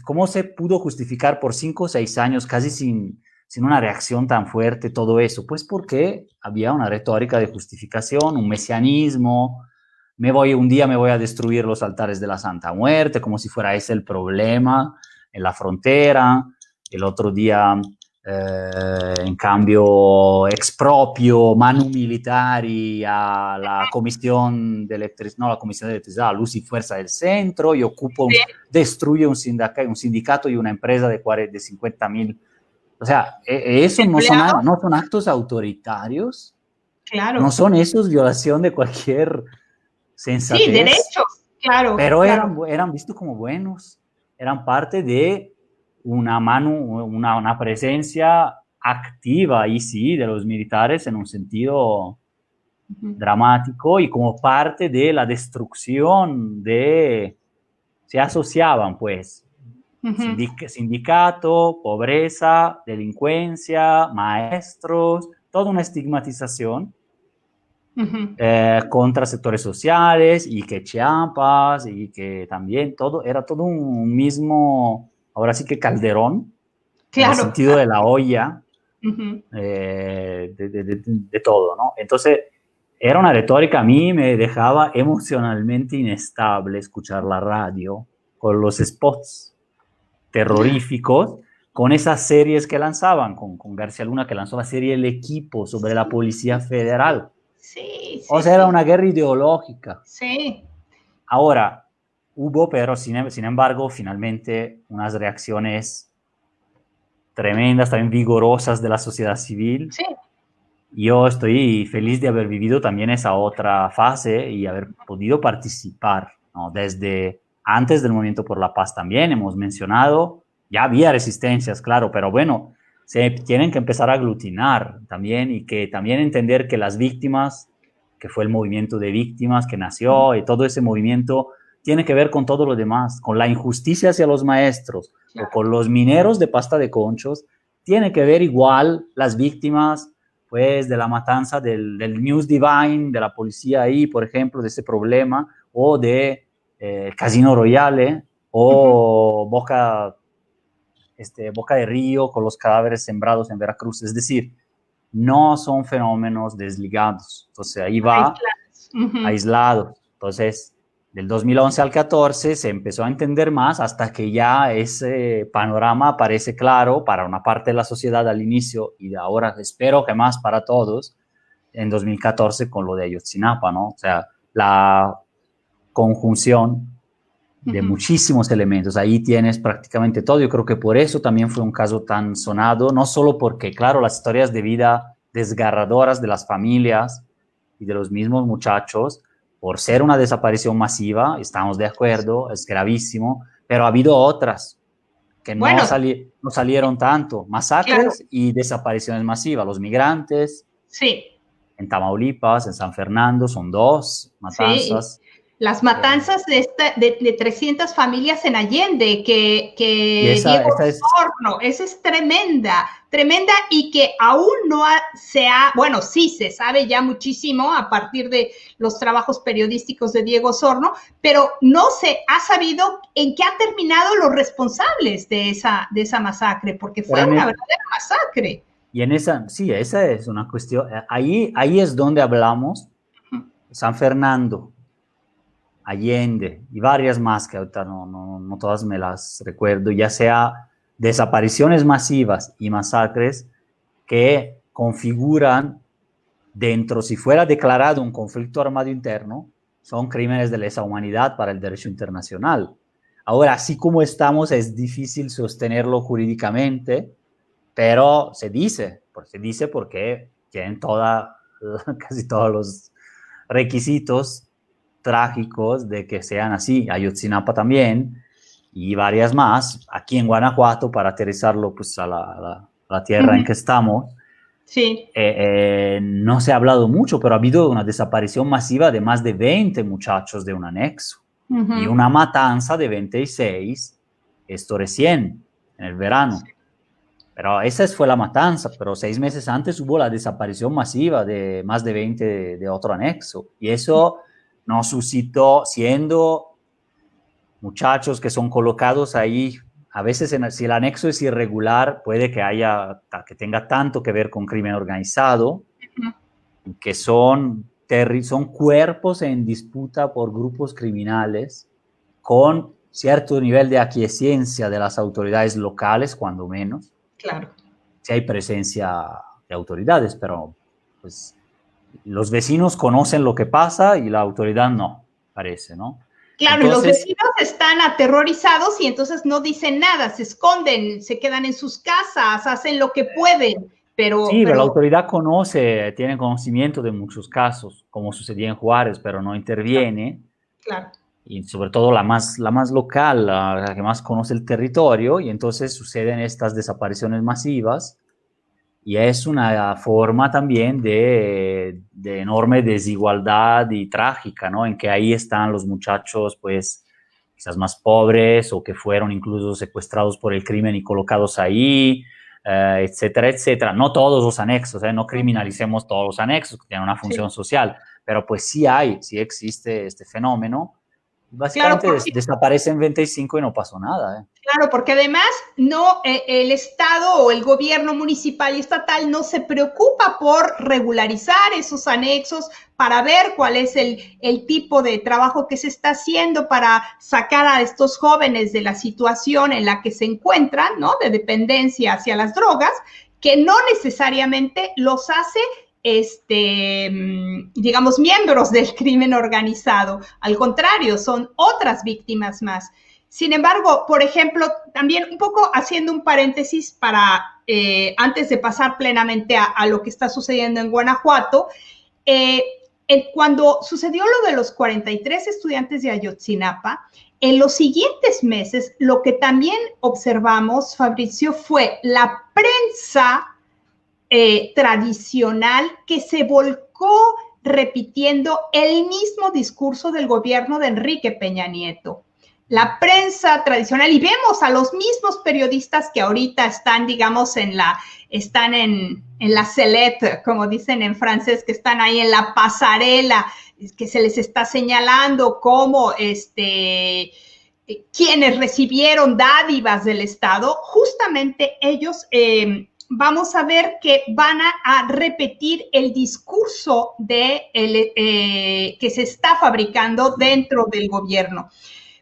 Speaker 2: ¿cómo se pudo justificar por 5 o 6 años, casi sin una reacción tan fuerte, todo eso? Pues porque había una retórica de justificación, un mesianismo. Un día me voy a destruir los altares de la Santa Muerte, como si fuera ese el problema en la frontera. El otro día, en cambio, expropio manu militari a la Comisión de Electricidad, Luz y Fuerza del Centro, y destruye un sindicato y una empresa de 50,000. O sea, eso no son actos autoritarios.
Speaker 1: Claro.
Speaker 2: No son esos violación de cualquier sensatez.
Speaker 1: Sí, derechos, claro.
Speaker 2: Pero
Speaker 1: claro.
Speaker 2: eran vistos como buenos. Eran parte de una presencia activa, y sí, de los militares en un sentido dramático, y como parte de la destrucción se asociaban, pues, sindicato, pobreza, delincuencia, maestros, toda una estigmatización contra sectores sociales, y que Chiapas, y que también era todo un mismo, ahora sí que Calderón, claro, en el sentido de la olla, de todo, ¿no? Entonces, era una retórica, a mí me dejaba emocionalmente inestable escuchar la radio con los spots terroríficos, con esas series que lanzaban, con García Luna, que lanzó la serie El Equipo sobre la Policía Federal.
Speaker 1: Sí,
Speaker 2: O
Speaker 1: sí,
Speaker 2: sea, era
Speaker 1: sí.
Speaker 2: una guerra ideológica.
Speaker 1: Sí.
Speaker 2: Ahora, hubo, pero sin embargo, finalmente unas reacciones tremendas, también vigorosas de la sociedad civil.
Speaker 1: Sí.
Speaker 2: Yo estoy feliz de haber vivido también esa otra fase y haber podido participar, ¿no? Desde antes del Movimiento por la Paz también hemos mencionado, ya había resistencias, claro, pero bueno, se tienen que empezar a aglutinar también y que también entender que las víctimas, que fue el movimiento de víctimas que nació y todo ese movimiento tiene que ver con todo lo demás, con la injusticia hacia los maestros o
Speaker 1: Claro.
Speaker 2: con los mineros de pasta de conchos, tiene que ver igual las víctimas pues de la matanza del News Divine, de la policía ahí, por ejemplo, de ese problema, o de Casino Royale,
Speaker 1: Ujú.
Speaker 2: o Boca de Río con los cadáveres sembrados en Veracruz. Es decir, no son fenómenos desligados. Entonces ahí va
Speaker 1: Aislados. Ujú.
Speaker 2: aislado. Entonces, del 2011 al 14 se empezó a entender más hasta que ya ese panorama parece claro para una parte de la sociedad al inicio y ahora espero que más para todos en 2014 con lo de Ayotzinapa, ¿no? O sea, la conjunción de
Speaker 1: Ujú.
Speaker 2: muchísimos elementos. Ahí tienes prácticamente todo. Yo creo que por eso también fue un caso tan sonado, no solo porque, claro, las historias de vida desgarradoras de las familias y de los mismos muchachos, por ser una desaparición masiva, estamos de acuerdo, es gravísimo, pero ha habido otras que
Speaker 1: Bueno,
Speaker 2: no salieron tanto,
Speaker 1: claro,
Speaker 2: masacres y desapariciones masivas. Los migrantes
Speaker 1: sí,
Speaker 2: en Tamaulipas, en San Fernando, son dos
Speaker 1: sí.
Speaker 2: matanzas.
Speaker 1: Las
Speaker 2: Eh,
Speaker 1: matanzas de 300 familias en Allende,
Speaker 2: y
Speaker 1: que
Speaker 2: esa,
Speaker 1: Diego
Speaker 2: esa es
Speaker 1: Osorno, esa es tremenda, tremenda y que aún no bueno, sí se sabe ya muchísimo a partir de los trabajos periodísticos de Diego Osorno, pero no se ha sabido en qué han terminado los responsables de esa masacre, porque fue
Speaker 2: pero
Speaker 1: una verdadera masacre.
Speaker 2: y en esa, sí, esa es una cuestión. Ahí es donde hablamos San Fernando, Allende y varias más que ahorita no todas me las recuerdo, ya sea desapariciones masivas y masacres que configuran dentro, si fuera declarado un conflicto armado interno, son crímenes de lesa humanidad para el derecho internacional. Ahora, así como estamos, es difícil sostenerlo jurídicamente, pero se dice porque tienen casi todos los requisitos trágicos de que sean así. Ayotzinapa también y varias más, aquí en Guanajuato, para aterrizarlo pues, a la
Speaker 1: Uh
Speaker 2: tierra en
Speaker 1: -huh.
Speaker 2: que estamos.
Speaker 1: Sí.
Speaker 2: No se ha hablado mucho, pero ha habido una desaparición masiva de más de 20 muchachos de un anexo
Speaker 1: Uh
Speaker 2: y
Speaker 1: -huh.
Speaker 2: una matanza de 26, esto recién, en el verano. Pero esa fue la matanza, pero 6 meses antes hubo la desaparición masiva de más de 20 de otro anexo. Y eso nos suscitó, siendo muchachos que son colocados ahí, a veces si el anexo es irregular, puede que tenga tanto que ver con crimen organizado, que son cuerpos en disputa por grupos criminales con cierto nivel de aquiescencia de las autoridades locales, cuando menos.
Speaker 1: Claro.
Speaker 2: Si hay presencia de autoridades, pero pues los vecinos conocen lo que pasa y la autoridad no, parece, ¿no?
Speaker 1: Claro, y los
Speaker 2: Entonces,
Speaker 1: vecinos están aterrorizados y entonces no dicen nada, se esconden, se quedan en sus casas, hacen lo que pueden,
Speaker 2: sí, pero la
Speaker 1: pero
Speaker 2: autoridad tiene conocimiento de muchos casos, como sucedía en Juárez, pero no interviene.
Speaker 1: claro.
Speaker 2: Y sobre todo la más local, la que más conoce el territorio, y entonces suceden estas desapariciones masivas, y es una forma también de enorme desigualdad y trágica, ¿no? En que ahí están los muchachos, pues, quizás más pobres, o que fueron incluso secuestrados por el crimen y colocados ahí, etcétera, etcétera. No todos los anexos, no criminalicemos todos los anexos, que tienen una
Speaker 1: Sí.
Speaker 2: función social, pero pues sí existe este fenómeno.
Speaker 1: Claro,
Speaker 2: Básicamente
Speaker 1: porque
Speaker 2: desaparecen 25 y no pasó nada.
Speaker 1: Claro, porque además no el Estado o el gobierno municipal y estatal no se preocupa por regularizar esos anexos para ver cuál es el tipo de trabajo que se está haciendo para sacar a estos jóvenes de la situación en la que se encuentran, ¿no? De dependencia hacia las drogas, que no necesariamente los hace digamos, miembros del crimen organizado. Al contrario, son otras víctimas más. Sin embargo, por ejemplo, también un poco haciendo un paréntesis para, antes de pasar plenamente a lo que está sucediendo en Guanajuato, cuando sucedió lo de los 43 estudiantes de Ayotzinapa, en los siguientes meses, lo que también observamos, Fabricio, fue la prensa tradicional que se volcó repitiendo el mismo discurso del gobierno de Enrique Peña Nieto. La prensa tradicional, y vemos a los mismos periodistas que ahorita están, digamos, están en la sellette, como dicen en francés, que están ahí en la pasarela, que se les está señalando como quienes recibieron dádivas del Estado, justamente ellos vamos a ver que van a repetir el discurso que se está fabricando dentro del gobierno.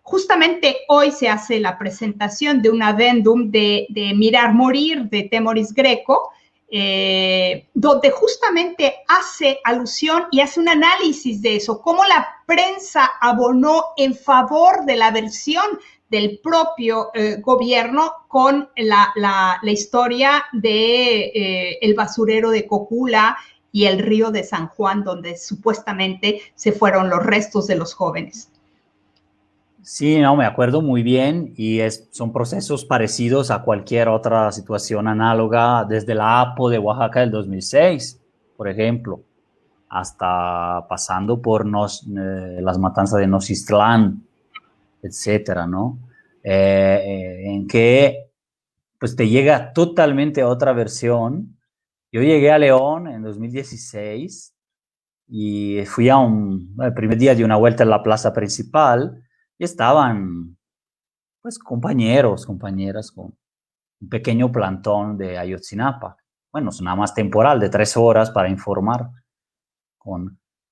Speaker 1: Justamente hoy se hace la presentación de un adendum de Mirar Morir de Temoris Greco, donde justamente hace alusión y hace un análisis de eso, cómo la prensa abonó en favor de la versión del propio gobierno con la historia de el basurero de Cocula y el río de San Juan, donde supuestamente se fueron los restos de los jóvenes.
Speaker 2: Sí, no, me acuerdo muy bien y son procesos parecidos a cualquier otra situación análoga, desde la APO de Oaxaca del 2006, por ejemplo, hasta pasando por las matanzas de Nocistrán, etcétera, ¿no? En que pues te llega totalmente otra versión. Yo llegué a León en 2016 y fui el primer día de una vuelta en la plaza principal y estaban pues compañeras con un pequeño plantón de Ayotzinapa. Bueno, es nada más temporal, de 3 horas para informar.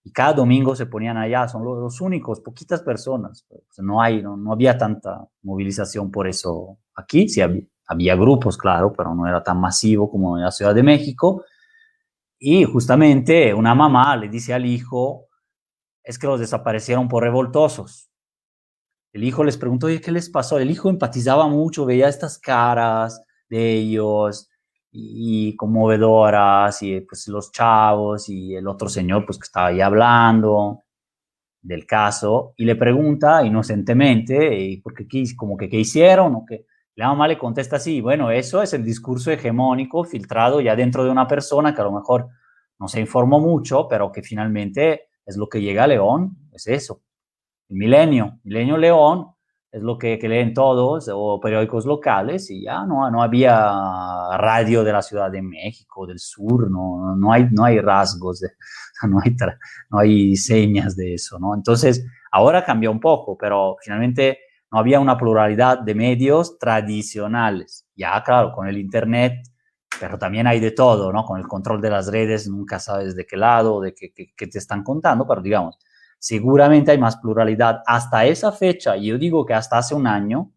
Speaker 2: Y cada domingo se ponían allá, son los únicos, poquitas personas. Pues no había tanta movilización por eso aquí. Sí había grupos, claro, pero no era tan masivo como en la Ciudad de México. Y justamente una mamá le dice al hijo, es que los desaparecieron por revoltosos. El hijo les preguntó, oye, ¿qué les pasó? El hijo empatizaba mucho, veía estas caras de ellos y conmovedoras, y pues los chavos y el otro señor pues que estaba ahí hablando del caso, y le pregunta inocentemente, porque como que qué hicieron, o que la mamá le contesta así, bueno, eso es el discurso hegemónico filtrado ya dentro de una persona que a lo mejor no se informó mucho, pero que finalmente es lo que llega a León, es eso. El Milenio León, es lo que leen todos, o periódicos locales, y ya no había radio de la Ciudad de México, del sur, no hay rasgos, no hay señas de eso, ¿no? Entonces, ahora cambió un poco, pero finalmente no había una pluralidad de medios tradicionales. Ya, claro, con el Internet, pero también hay de todo, ¿no? Con el control de las redes, nunca sabes de qué lado, de qué te están contando, pero digamos, seguramente hay más pluralidad. Hasta esa fecha, y yo digo que hasta hace un año,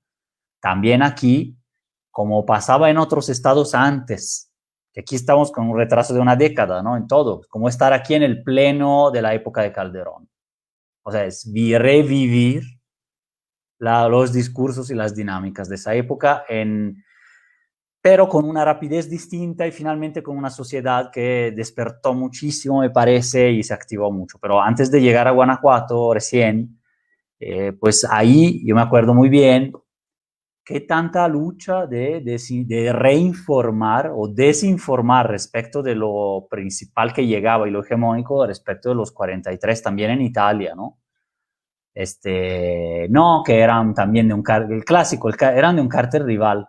Speaker 2: también aquí, como pasaba en otros estados antes, que aquí estamos con un retraso de una década, ¿no? En todo, como estar aquí en el pleno de la época de Calderón. O sea, es revivir los discursos y las dinámicas de esa época, pero con una rapidez distinta y finalmente con una sociedad que despertó muchísimo, me parece, y se activó mucho. Pero antes de llegar a Guanajuato, recién, pues ahí yo me acuerdo muy bien qué tanta lucha de reinformar o desinformar respecto de lo principal que llegaba y lo hegemónico respecto de los 43 también en Italia, ¿no? No, que eran también de el clásico, eran de un cártel rival.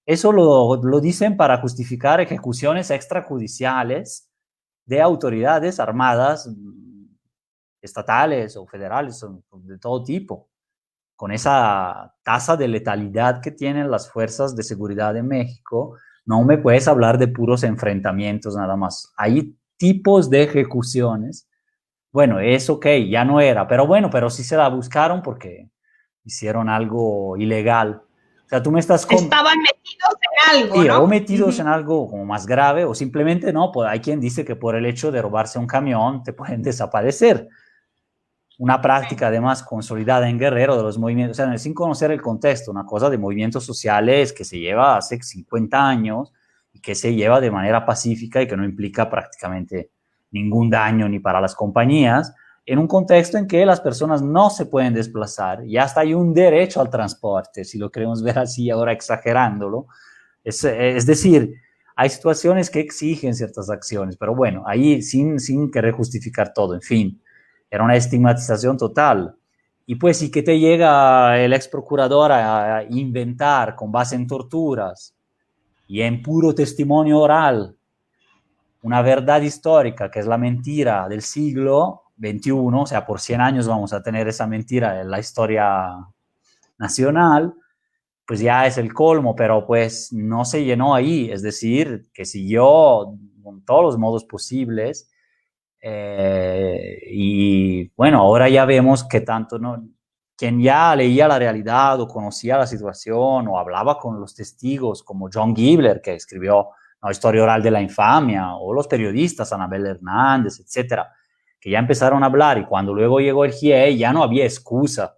Speaker 2: Eso lo dicen para justificar ejecuciones extrajudiciales de autoridades armadas estatales o federales, o de todo tipo, con esa tasa de letalidad que tienen las fuerzas de seguridad de México. No me puedes hablar de puros enfrentamientos nada más. Hay tipos de ejecuciones. Bueno, es ok, ya no era, pero bueno, pero sí se la buscaron porque hicieron algo ilegal. O sea, tú me estás...
Speaker 1: Estaban metidos en algo,
Speaker 2: Sí,
Speaker 1: ¿no?
Speaker 2: o metidos en algo como más grave, o simplemente no, pues hay quien dice que por el hecho de robarse un camión te pueden desaparecer. Una práctica además consolidada en Guerrero de los movimientos, o sea, sin conocer el contexto, una cosa de movimientos sociales que se lleva hace 50 años y que se lleva de manera pacífica y que no implica prácticamente ningún daño ni para las compañías, en un contexto en que las personas no se pueden desplazar y hasta hay un derecho al transporte, si lo queremos ver así ahora exagerándolo. Es decir, hay situaciones que exigen ciertas acciones, pero bueno, ahí sin querer justificar todo, en fin, era una estigmatización total. Y pues sí que te llega el ex procurador a inventar con base en torturas y en puro testimonio oral una verdad histórica que es la mentira del siglo XXI, o sea, por 100 años vamos a tener esa mentira en la historia nacional, pues ya es el colmo, pero pues no se llenó ahí, es decir, que siguió con todos los modos posibles. Y bueno, ahora ya vemos que tanto no, quien ya leía la realidad o conocía la situación o hablaba con los testigos como John Gibler, que escribió la historia oral de la infamia, o los periodistas, Anabel Hernández, etcétera, que ya empezaron a hablar y cuando luego llegó el GIEI ya no había excusa.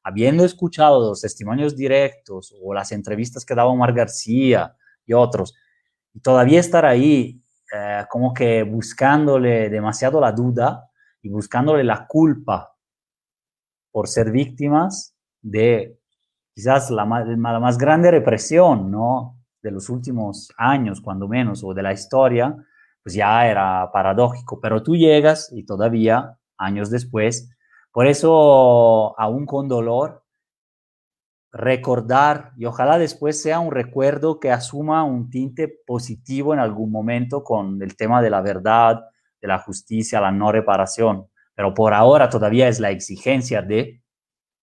Speaker 2: Habiendo escuchado los testimonios directos o las entrevistas que daba Omar García y otros, y todavía estar ahí como que buscándole demasiado la duda y buscándole la culpa por ser víctimas de quizás la más grande represión, ¿no? De los últimos años, cuando menos, o de la historia, pues ya era paradójico. Pero tú llegas y todavía, años después, por eso, aún con dolor, recordar y ojalá después sea un recuerdo que asuma un tinte positivo en algún momento con el tema de la verdad, de la justicia, la no reparación. Pero por ahora todavía es la exigencia de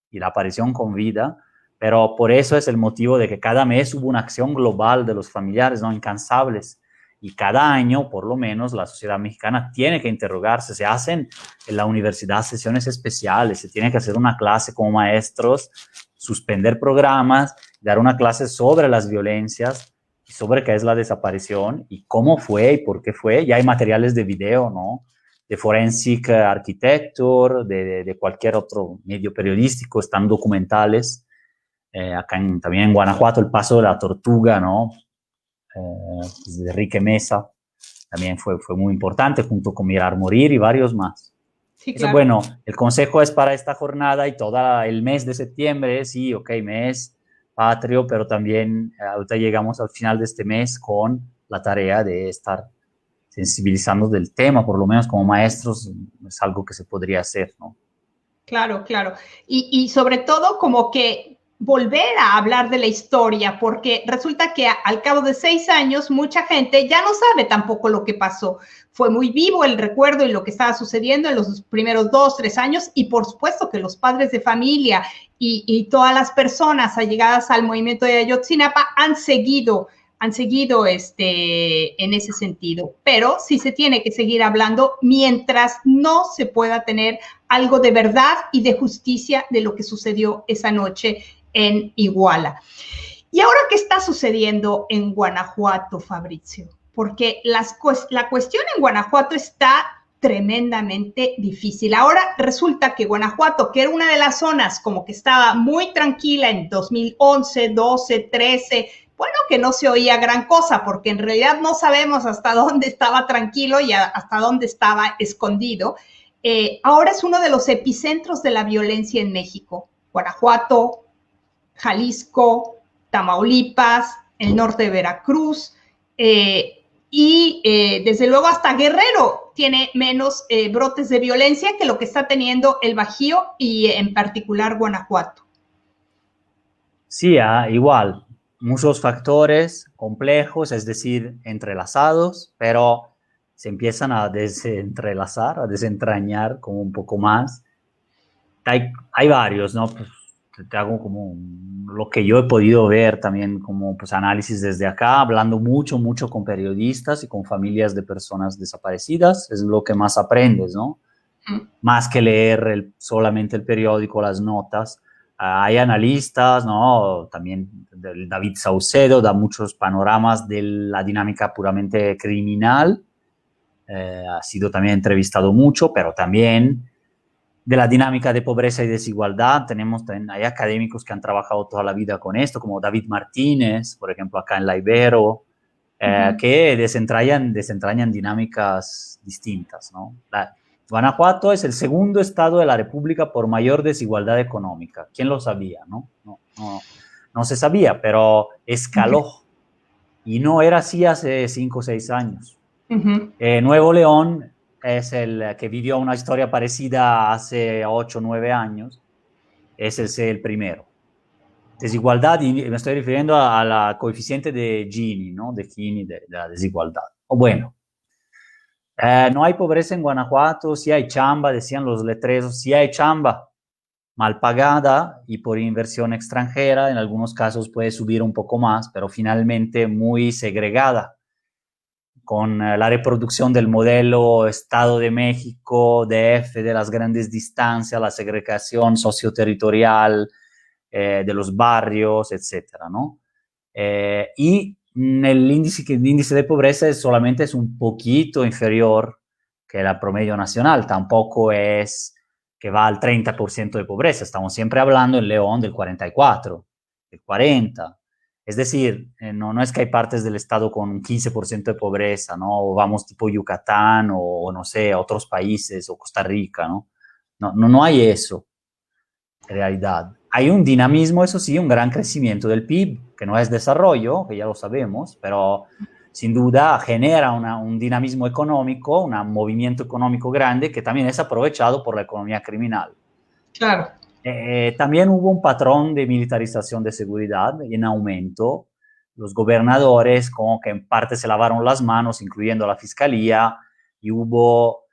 Speaker 2: y la aparición con vida, pero por eso es el motivo de que cada mes hubo una acción global de los familiares, ¿no? Incansables. Y cada año, por lo menos, la sociedad mexicana tiene que interrogarse. Se hacen en la universidad sesiones especiales, se tiene que hacer una clase como maestros, suspender programas, dar una clase sobre las violencias, sobre qué es la desaparición y cómo fue y por qué fue. Ya hay materiales de video, ¿no? De Forensic Architecture, de cualquier otro medio periodístico, están documentales. Acá también en Guanajuato, el paso de la tortuga, ¿no? De Enrique Mesa, también fue muy importante, junto con Mirar Morir y varios más.
Speaker 1: Sí,
Speaker 2: Eso,
Speaker 1: claro.
Speaker 2: bueno, el consejo es para esta jornada y todo el mes de septiembre, sí, ok, mes patrio, pero también ahorita llegamos al final de este mes con la tarea de estar sensibilizando del tema, por lo menos como maestros, es algo que se podría hacer, ¿no?
Speaker 1: Claro, claro. Y sobre todo como que volver a hablar de la historia, porque resulta que al cabo de 6 años mucha gente ya no sabe tampoco lo que pasó. Fue muy vivo el recuerdo y lo que estaba sucediendo en los primeros 2, 3 años y por supuesto que los padres de familia y todas las personas allegadas al movimiento de Ayotzinapa han seguido en ese sentido, pero sí se tiene que seguir hablando mientras no se pueda tener algo de verdad y de justicia de lo que sucedió esa noche en Iguala. ¿Y ahora qué está sucediendo en Guanajuato, Fabrizio? Porque la cuestión en Guanajuato está tremendamente difícil. Ahora resulta que Guanajuato, que era una de las zonas como que estaba muy tranquila en 2011, 12, 13, bueno, que no se oía gran cosa, porque en realidad no sabemos hasta dónde estaba tranquilo y hasta dónde estaba escondido. Ahora es uno de los epicentros de la violencia en México. Guanajuato, Jalisco, Tamaulipas, el norte de Veracruz desde luego hasta Guerrero tiene menos brotes de violencia que lo que está teniendo el Bajío y en particular Guanajuato.
Speaker 2: Sí, igual, muchos factores complejos, es decir, entrelazados, pero se empiezan a desentrelazar, a desentrañar como un poco más. Hay varios, ¿no? Pues, te hago como lo que yo he podido ver también como pues, análisis desde acá, hablando mucho con periodistas y con familias de personas desaparecidas, es lo que más aprendes, ¿no? Más que leer solamente el periódico, las notas. Hay analistas, ¿no? También David Saucedo da muchos panoramas de la dinámica puramente criminal. Ha sido también entrevistado mucho, pero también de la dinámica de pobreza y desigualdad. Hay académicos que han trabajado toda la vida con esto, como David Martínez, por ejemplo, acá en la Ibero, que desentrañan dinámicas distintas, ¿no? Guanajuato es el segundo estado de la República por mayor desigualdad económica. ¿Quién lo sabía? No se sabía, pero escaló. Y no era así hace 5 o 6 años. Nuevo León es el que vivió una historia parecida hace 8 o 9 años. Es el primero. Desigualdad, y me estoy refiriendo a la coeficiente de Gini, ¿no? De Gini, de la desigualdad. Bueno, no hay pobreza en Guanajuato, sí hay chamba, decían los letreros, sí hay chamba, mal pagada y por inversión extranjera, en algunos casos puede subir un poco más, pero finalmente muy segregada, con la reproducción del modelo Estado de México, DF, de las grandes distancias, la segregación socioterritorial, de los barrios, etcétera, ¿no? Y el índice de pobreza solamente es un poquito inferior que el promedio nacional, tampoco es que va al 30% de pobreza, estamos siempre hablando en León del 44, del 40%. Es decir, no es que hay partes del estado con un 15% de pobreza, ¿no? O vamos tipo Yucatán o no sé, otros países o Costa Rica, ¿no? No hay eso, en realidad. Hay un dinamismo, eso sí, un gran crecimiento del PIB, que no es desarrollo, que ya lo sabemos, pero sin duda genera un dinamismo económico, un movimiento económico grande que también es aprovechado por la economía criminal.
Speaker 1: Claro.
Speaker 2: También hubo un patrón de militarización de seguridad en aumento. Los gobernadores como que en parte se lavaron las manos, incluyendo la fiscalía, y hubo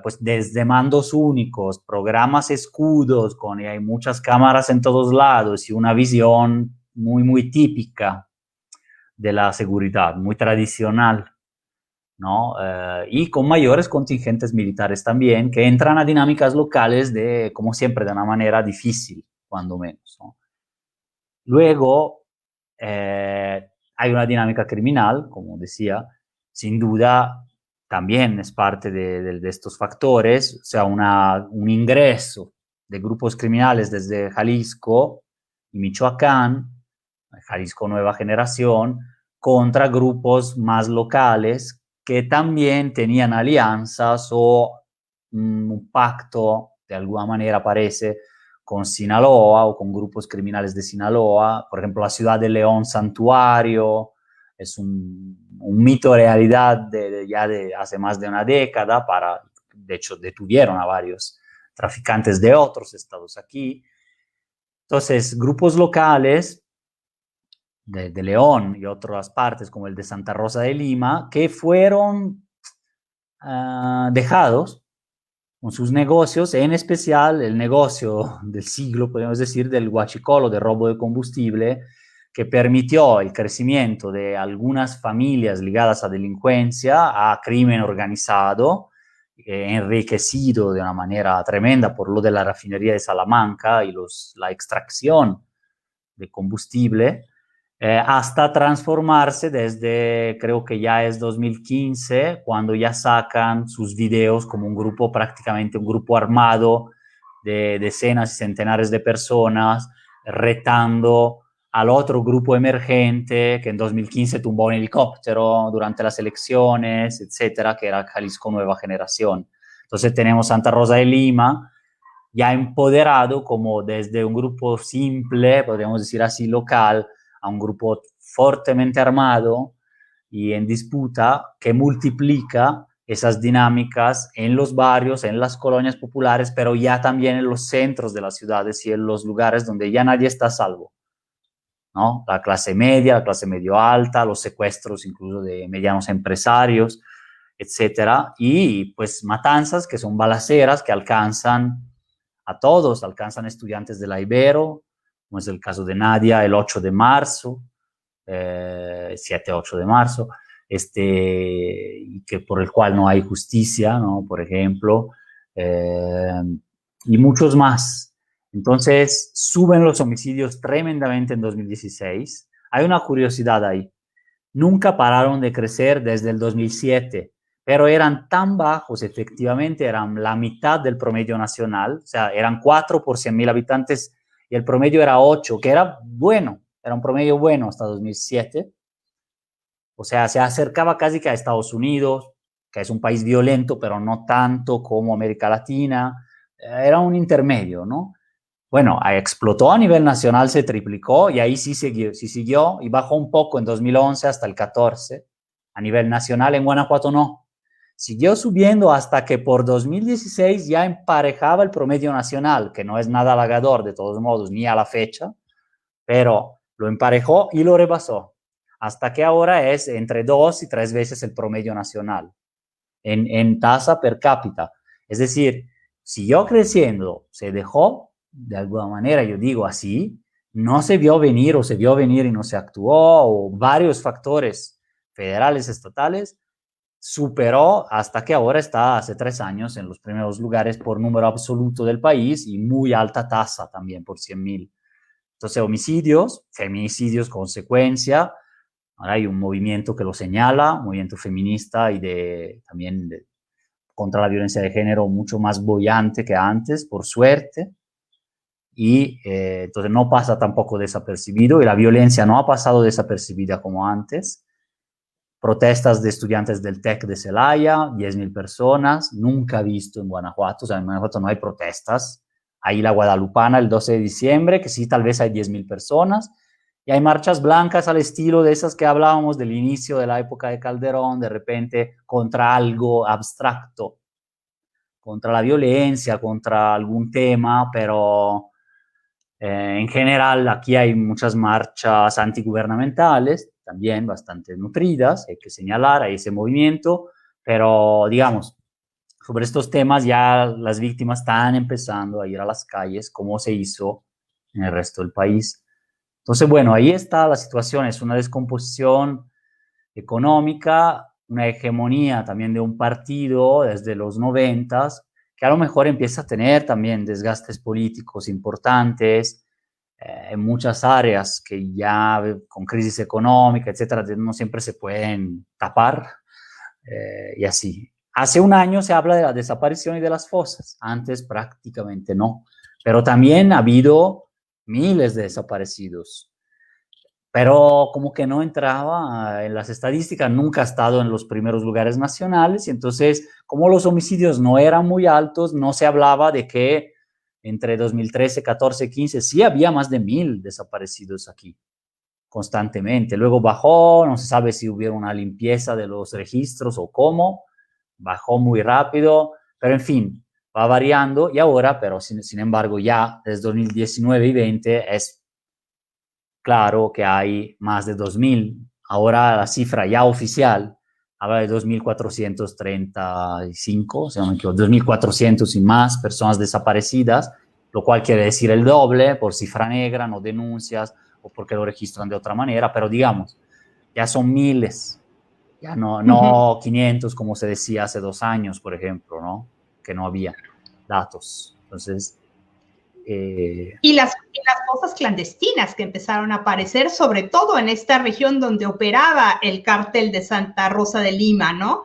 Speaker 2: pues desde mandos únicos, programas escudos, y hay muchas cámaras en todos lados y una visión muy típica de la seguridad, muy tradicional, ¿no? Y con mayores contingentes militares también, que entran a dinámicas locales como siempre, de una manera difícil, cuando menos, ¿no? Luego, hay una dinámica criminal, como decía, sin duda también es parte de estos factores, o sea, un ingreso de grupos criminales desde Jalisco y Michoacán, Jalisco Nueva Generación, contra grupos más locales que también tenían alianzas o un pacto, de alguna manera parece, con Sinaloa o con grupos criminales de Sinaloa. Por ejemplo, la ciudad de León Santuario es un mito realidad ya de hace más de una década. De hecho, detuvieron a varios traficantes de otros estados aquí. Entonces, grupos locales de León y otras partes, como el de Santa Rosa de Lima, que fueron dejados con sus negocios, en especial el negocio del siglo, podemos decir, del huachicolo, de robo de combustible, que permitió el crecimiento de algunas familias ligadas a delincuencia, a crimen organizado, enriquecido de una manera tremenda por lo de la refinería de Salamanca y la extracción de combustible, hasta transformarse desde, creo que ya es 2015, cuando ya sacan sus videos como un grupo, prácticamente un grupo armado de decenas y centenares de personas, retando al otro grupo emergente que en 2015 tumbó un helicóptero durante las elecciones, etcétera, que era Jalisco Nueva Generación. Entonces tenemos Santa Rosa de Lima, ya empoderado como desde un grupo simple, podríamos decir así, local, a un grupo fuertemente armado y en disputa que multiplica esas dinámicas en los barrios, en las colonias populares, pero ya también en los centros de las ciudades y en los lugares donde ya nadie está a salvo, ¿no? La clase media, la clase medio alta, los secuestros incluso de medianos empresarios, etcétera, y pues matanzas que son balaceras que alcanzan a todos, alcanzan estudiantes de la Ibero, como es el caso de Nadia el 8 de marzo, 7-8 de marzo, y que por el cual no hay justicia, ¿no? Por ejemplo, y muchos más. Entonces, suben los homicidios tremendamente en 2016. Hay una curiosidad ahí. Nunca pararon de crecer desde el 2007, pero eran tan bajos, efectivamente, eran la mitad del promedio nacional, o sea, eran 4 por 100.000 habitantes y el promedio era 8, que era bueno, era un promedio bueno hasta 2007. O sea, se acercaba casi que a Estados Unidos, que es un país violento, pero no tanto como América Latina. Era un intermedio, ¿no? Bueno, explotó a nivel nacional, se triplicó y ahí sí siguió y bajó un poco en 2011 hasta el 14. A nivel nacional en Guanajuato no. Siguió subiendo hasta que por 2016 ya emparejaba el promedio nacional, que no es nada halagador de todos modos, ni a la fecha, pero lo emparejó y lo rebasó, hasta que ahora es entre 2 y 3 veces el promedio nacional en tasa per cápita. Es decir, siguió creciendo, se dejó, de alguna manera, yo digo así, no se vio venir o se vio venir y no se actuó, o varios factores federales, estatales, superó hasta que ahora está hace 3 años en los primeros lugares por número absoluto del país y muy alta tasa también por 100.000. Entonces, homicidios, feminicidios, consecuencia. Ahora hay un movimiento que lo señala, un movimiento feminista y también contra la violencia de género mucho más boyante que antes, por suerte. Y entonces no pasa tampoco desapercibido y la violencia no ha pasado desapercibida como antes. Protestas de estudiantes del TEC de Celaya, 10.000 personas, nunca visto en Guanajuato, o sea, en Guanajuato no hay protestas. Hay la Guadalupana el 12 de diciembre, que sí, tal vez hay 10.000 personas, y hay marchas blancas al estilo de esas que hablábamos del inicio de la época de Calderón, de repente contra algo abstracto, contra la violencia, contra algún tema, pero en general aquí hay muchas marchas antigubernamentales, también bastante nutridas, hay que señalar, hay ese movimiento, pero digamos, sobre estos temas ya las víctimas están empezando a ir a las calles, como se hizo en el resto del país. Entonces, bueno, ahí está la situación, es una descomposición económica, una hegemonía también de un partido desde los 90, que a lo mejor empieza a tener también desgastes políticos importantes en muchas áreas que ya con crisis económica, etcétera, no siempre se pueden tapar y así. Hace un año se habla de la desaparición y de las fosas, antes prácticamente no, pero también ha habido miles de desaparecidos, pero como que no entraba en las estadísticas, nunca ha estado en los primeros lugares nacionales, y entonces, como los homicidios no eran muy altos, no se hablaba de que entre 2013, 14, 15, sí había más de 1.000 desaparecidos aquí, constantemente. Luego bajó, no se sabe si hubo una limpieza de los registros o cómo, bajó muy rápido, pero en fin, va variando, y ahora, pero sin embargo, ya desde 2019 y 20 es claro que hay más de 2.000. Ahora la cifra ya oficial habla de 2.435, si no me equivoco, 2.400 y más personas desaparecidas, lo cual quiere decir el doble por cifra negra, no denuncias o porque lo registran de otra manera, pero digamos, ya son miles, ya no 500 como se decía hace 2 años, por ejemplo, ¿no? Que no había datos. Entonces,
Speaker 1: y las fosas clandestinas que empezaron a aparecer, sobre todo en esta región donde operaba el cártel de Santa Rosa de Lima, ¿no?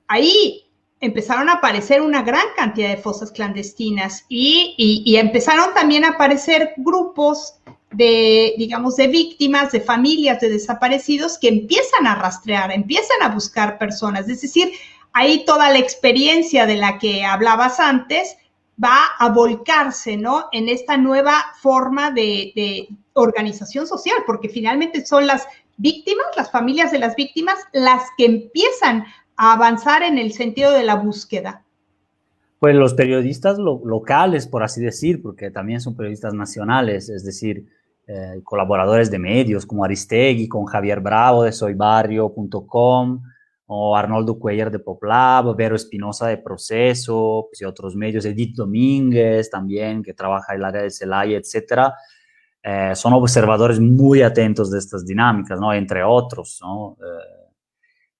Speaker 1: Ahí empezaron a aparecer una gran cantidad de fosas clandestinas y empezaron también a aparecer grupos de, digamos, de víctimas, de familias de desaparecidos que empiezan a rastrear, empiezan a buscar personas. Es decir, ahí toda la experiencia de la que hablabas antes va a volcarse, ¿no? En esta nueva forma de organización social, porque finalmente son las víctimas, las familias de las víctimas, las que empiezan a avanzar en el sentido de la búsqueda.
Speaker 2: Pues los periodistas locales, por así decir, porque también son periodistas nacionales, es decir, colaboradores de medios como Aristegui, con Javier Bravo de soybarrio.com, o Arnoldo Cuellar de PopLab, Vero Espinosa de Proceso, pues, y otros medios, Edith Domínguez también, que trabaja en el área de Celaya, etcétera, son observadores muy atentos de estas dinámicas, ¿no? Entre otros, ¿no?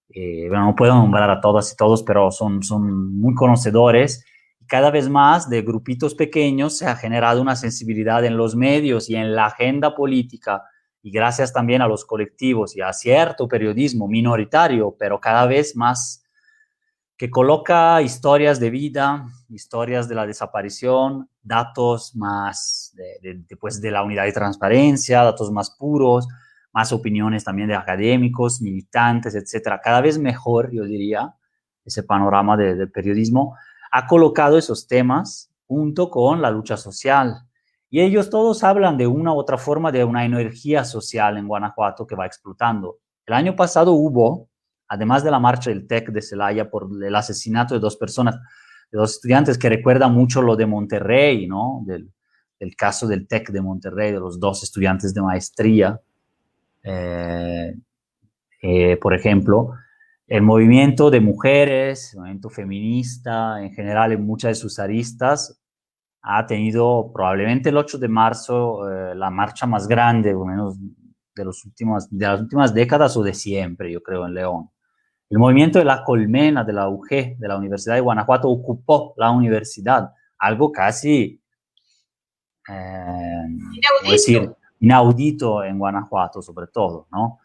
Speaker 2: Bueno, no puedo nombrar a todas y todos, pero son muy conocedores. cada vez más de grupitos pequeños se ha generado una sensibilidad en los medios y en la agenda política, y gracias también a los colectivos y a cierto periodismo minoritario, pero cada vez más, que coloca historias de vida, historias de la desaparición, datos más pues de la unidad de transparencia, datos más puros, más opiniones también de académicos, militantes, etcétera. Cada vez mejor, yo diría, ese panorama del periodismo ha colocado esos temas junto con la lucha social. Y ellos todos hablan de una u otra forma de una energía social en Guanajuato que va explotando. El año pasado hubo, además de la marcha del TEC de Celaya por el asesinato de dos personas, de dos estudiantes, que recuerda mucho lo de Monterrey, ¿no? Del caso del TEC de Monterrey, de los dos estudiantes de maestría, por ejemplo. El movimiento de mujeres, el movimiento feminista, en general, en muchas de sus aristas, ha tenido probablemente el 8 de marzo la marcha más grande, o menos de las últimas décadas o de siempre, yo creo, en León. El movimiento de la colmena de la UG, de la Universidad de Guanajuato, ocupó la universidad, algo casi, ¿cómo decir? Inaudito en Guanajuato, sobre todo, ¿no?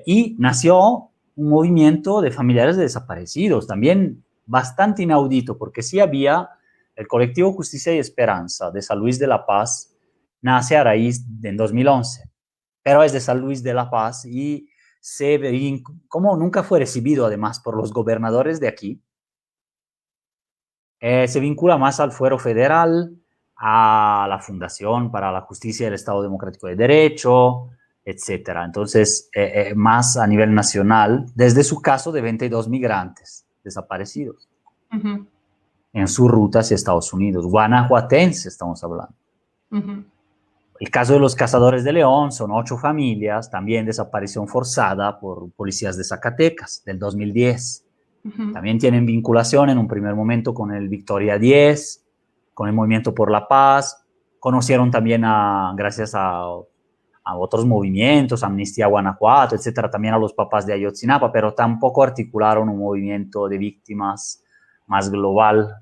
Speaker 2: Y nació un movimiento de familiares de desaparecidos, también bastante inaudito, porque sí había el colectivo Justicia y Esperanza de San Luis de la Paz, nace a raíz de en 2011, pero es de San Luis de la Paz y como nunca fue recibido además por los gobernadores de aquí, se vincula más al fuero federal, a la Fundación para la Justicia y el Estado Democrático de Derecho, etcétera. Entonces, más a nivel nacional, desde su caso de 22 migrantes desaparecidos en su ruta hacia Estados Unidos, guanajuatense estamos hablando. El caso de los cazadores de León, son 8 familias, también desaparición forzada por policías de Zacatecas, del 2010. También tienen vinculación en un primer momento con el Victoria 10, con el Movimiento por la Paz. Conocieron también, gracias a otros movimientos, Amnistía Guanajuato, etcétera, también a los papás de Ayotzinapa, pero tampoco articularon un movimiento de víctimas más global,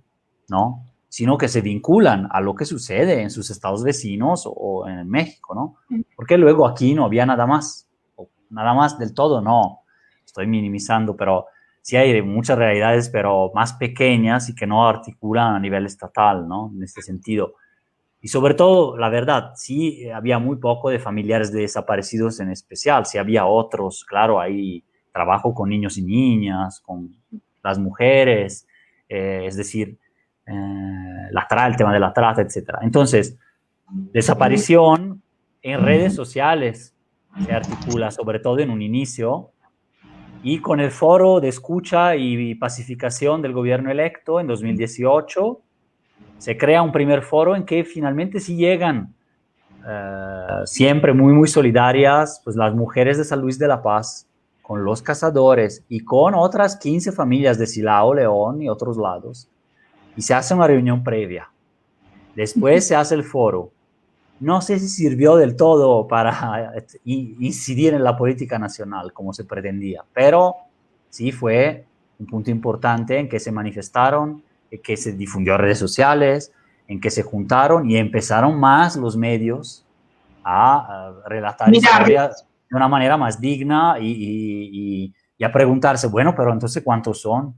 Speaker 2: ¿no? Sino que se vinculan a lo que sucede en sus estados vecinos o en México, ¿no? Porque luego aquí no había nada más, o nada más del todo, no, estoy minimizando, pero sí hay muchas realidades, pero más pequeñas y que no articulan a nivel estatal, ¿no? En este sentido. Y sobre todo, la verdad, sí había muy poco de familiares de desaparecidos en especial, sí había otros, claro, hay trabajo con niños y niñas, con las mujeres, es decir, el tema de la trata, etc. Entonces, desaparición en redes sociales se articula, sobre todo en un inicio, y con el foro de escucha y pacificación del gobierno electo en 2018, se crea un primer foro en que finalmente sí llegan, siempre muy, muy solidarias, pues las mujeres de San Luis de la Paz, con los cazadores y con otras 15 familias de Silao, León y otros lados, y se hace una reunión previa. Después se hace el foro. No sé si sirvió del todo para incidir en la política nacional como se pretendía, pero sí fue un punto importante en que se manifestaron, en que se difundió en redes sociales, en que se juntaron y empezaron más los medios a relatar historias de una manera más digna y a preguntarse, bueno, pero entonces ¿cuántos son?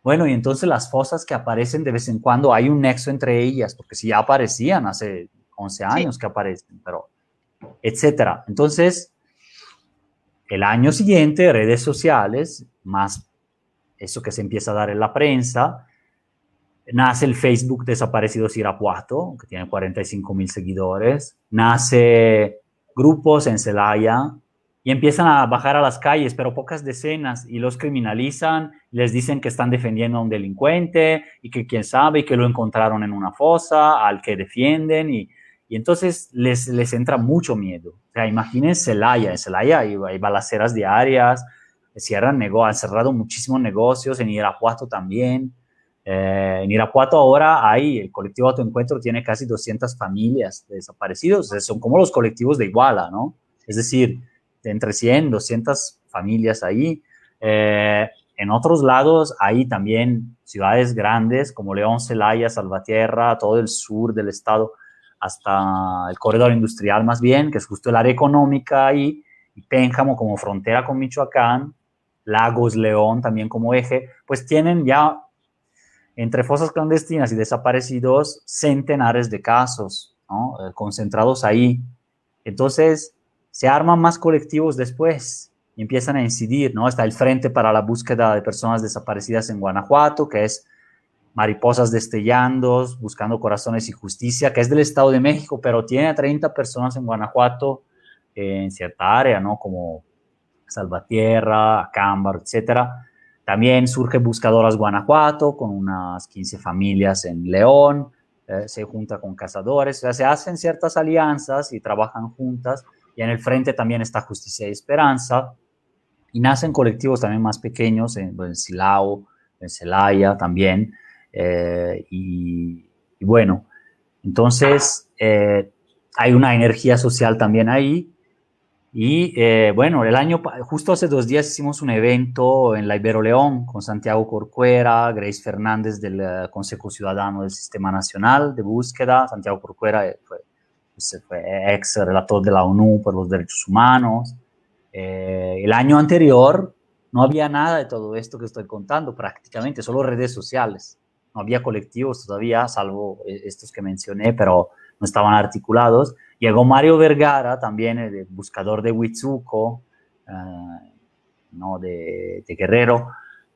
Speaker 2: Bueno, y entonces las fosas que aparecen de vez en cuando, hay un nexo entre ellas, porque si ya aparecían hace 11 años que aparecen, pero etcétera. Entonces, el año siguiente, redes sociales, más eso que se empieza a dar en la prensa, nace el Facebook Desaparecidos Irapuato, que tiene 45,000 seguidores, nace grupos en Celaya, y empiezan a bajar a las calles, pero pocas decenas, y los criminalizan, les dicen que están defendiendo a un delincuente, y que quién sabe, y que lo encontraron en una fosa, al que defienden, y entonces les entra mucho miedo. O sea, imaginen Celaya, en Celaya hay balaceras diarias, han cerrado muchísimos negocios, en Irapuato también. En Irapuato ahora el colectivo Autoencuentro tiene casi 200 familias de desaparecidos, son como los colectivos de Iguala, ¿no? Es decir, de entre 100, 200 familias ahí. en otros lados hay también ciudades grandes como León, Celaya, Salvatierra, todo el sur del estado, hasta el corredor industrial más bien, que es justo el área económica ahí, y Pénjamo como frontera con Michoacán, Lagos, León también como eje, pues tienen ya entre fosas clandestinas y desaparecidos centenares de casos, ¿no? Concentrados ahí. Entonces, se arman más colectivos después y empiezan a incidir, ¿no? Está el Frente para la Búsqueda de Personas Desaparecidas en Guanajuato, que es Mariposas Destellando, Buscando Corazones y Justicia, que es del Estado de México, pero tiene a 30 personas en Guanajuato, en cierta área, ¿no? Como Salvatierra, Acámbaro, etcétera. También surge Buscadoras Guanajuato, con unas 15 familias en León, se junta con cazadores, o sea, se hacen ciertas alianzas y trabajan juntas, y en el frente también está Justicia y Esperanza, y nacen colectivos también más pequeños, en Silao, en Celaya también, y bueno, entonces hay una energía social también ahí. Y bueno, justo hace 2 días hicimos un evento en la Ibero León con Santiago Corcuera, Grace Fernández del Consejo Ciudadano del Sistema Nacional de Búsqueda. Santiago Corcuera fue ex relator de la ONU por los Derechos Humanos. El año anterior no había nada de todo esto que estoy contando, prácticamente, solo redes sociales. No había colectivos todavía, salvo estos que mencioné, pero no estaban articulados. Llegó Mario Vergara, también el buscador de Huitzuco, ¿no? de Guerrero,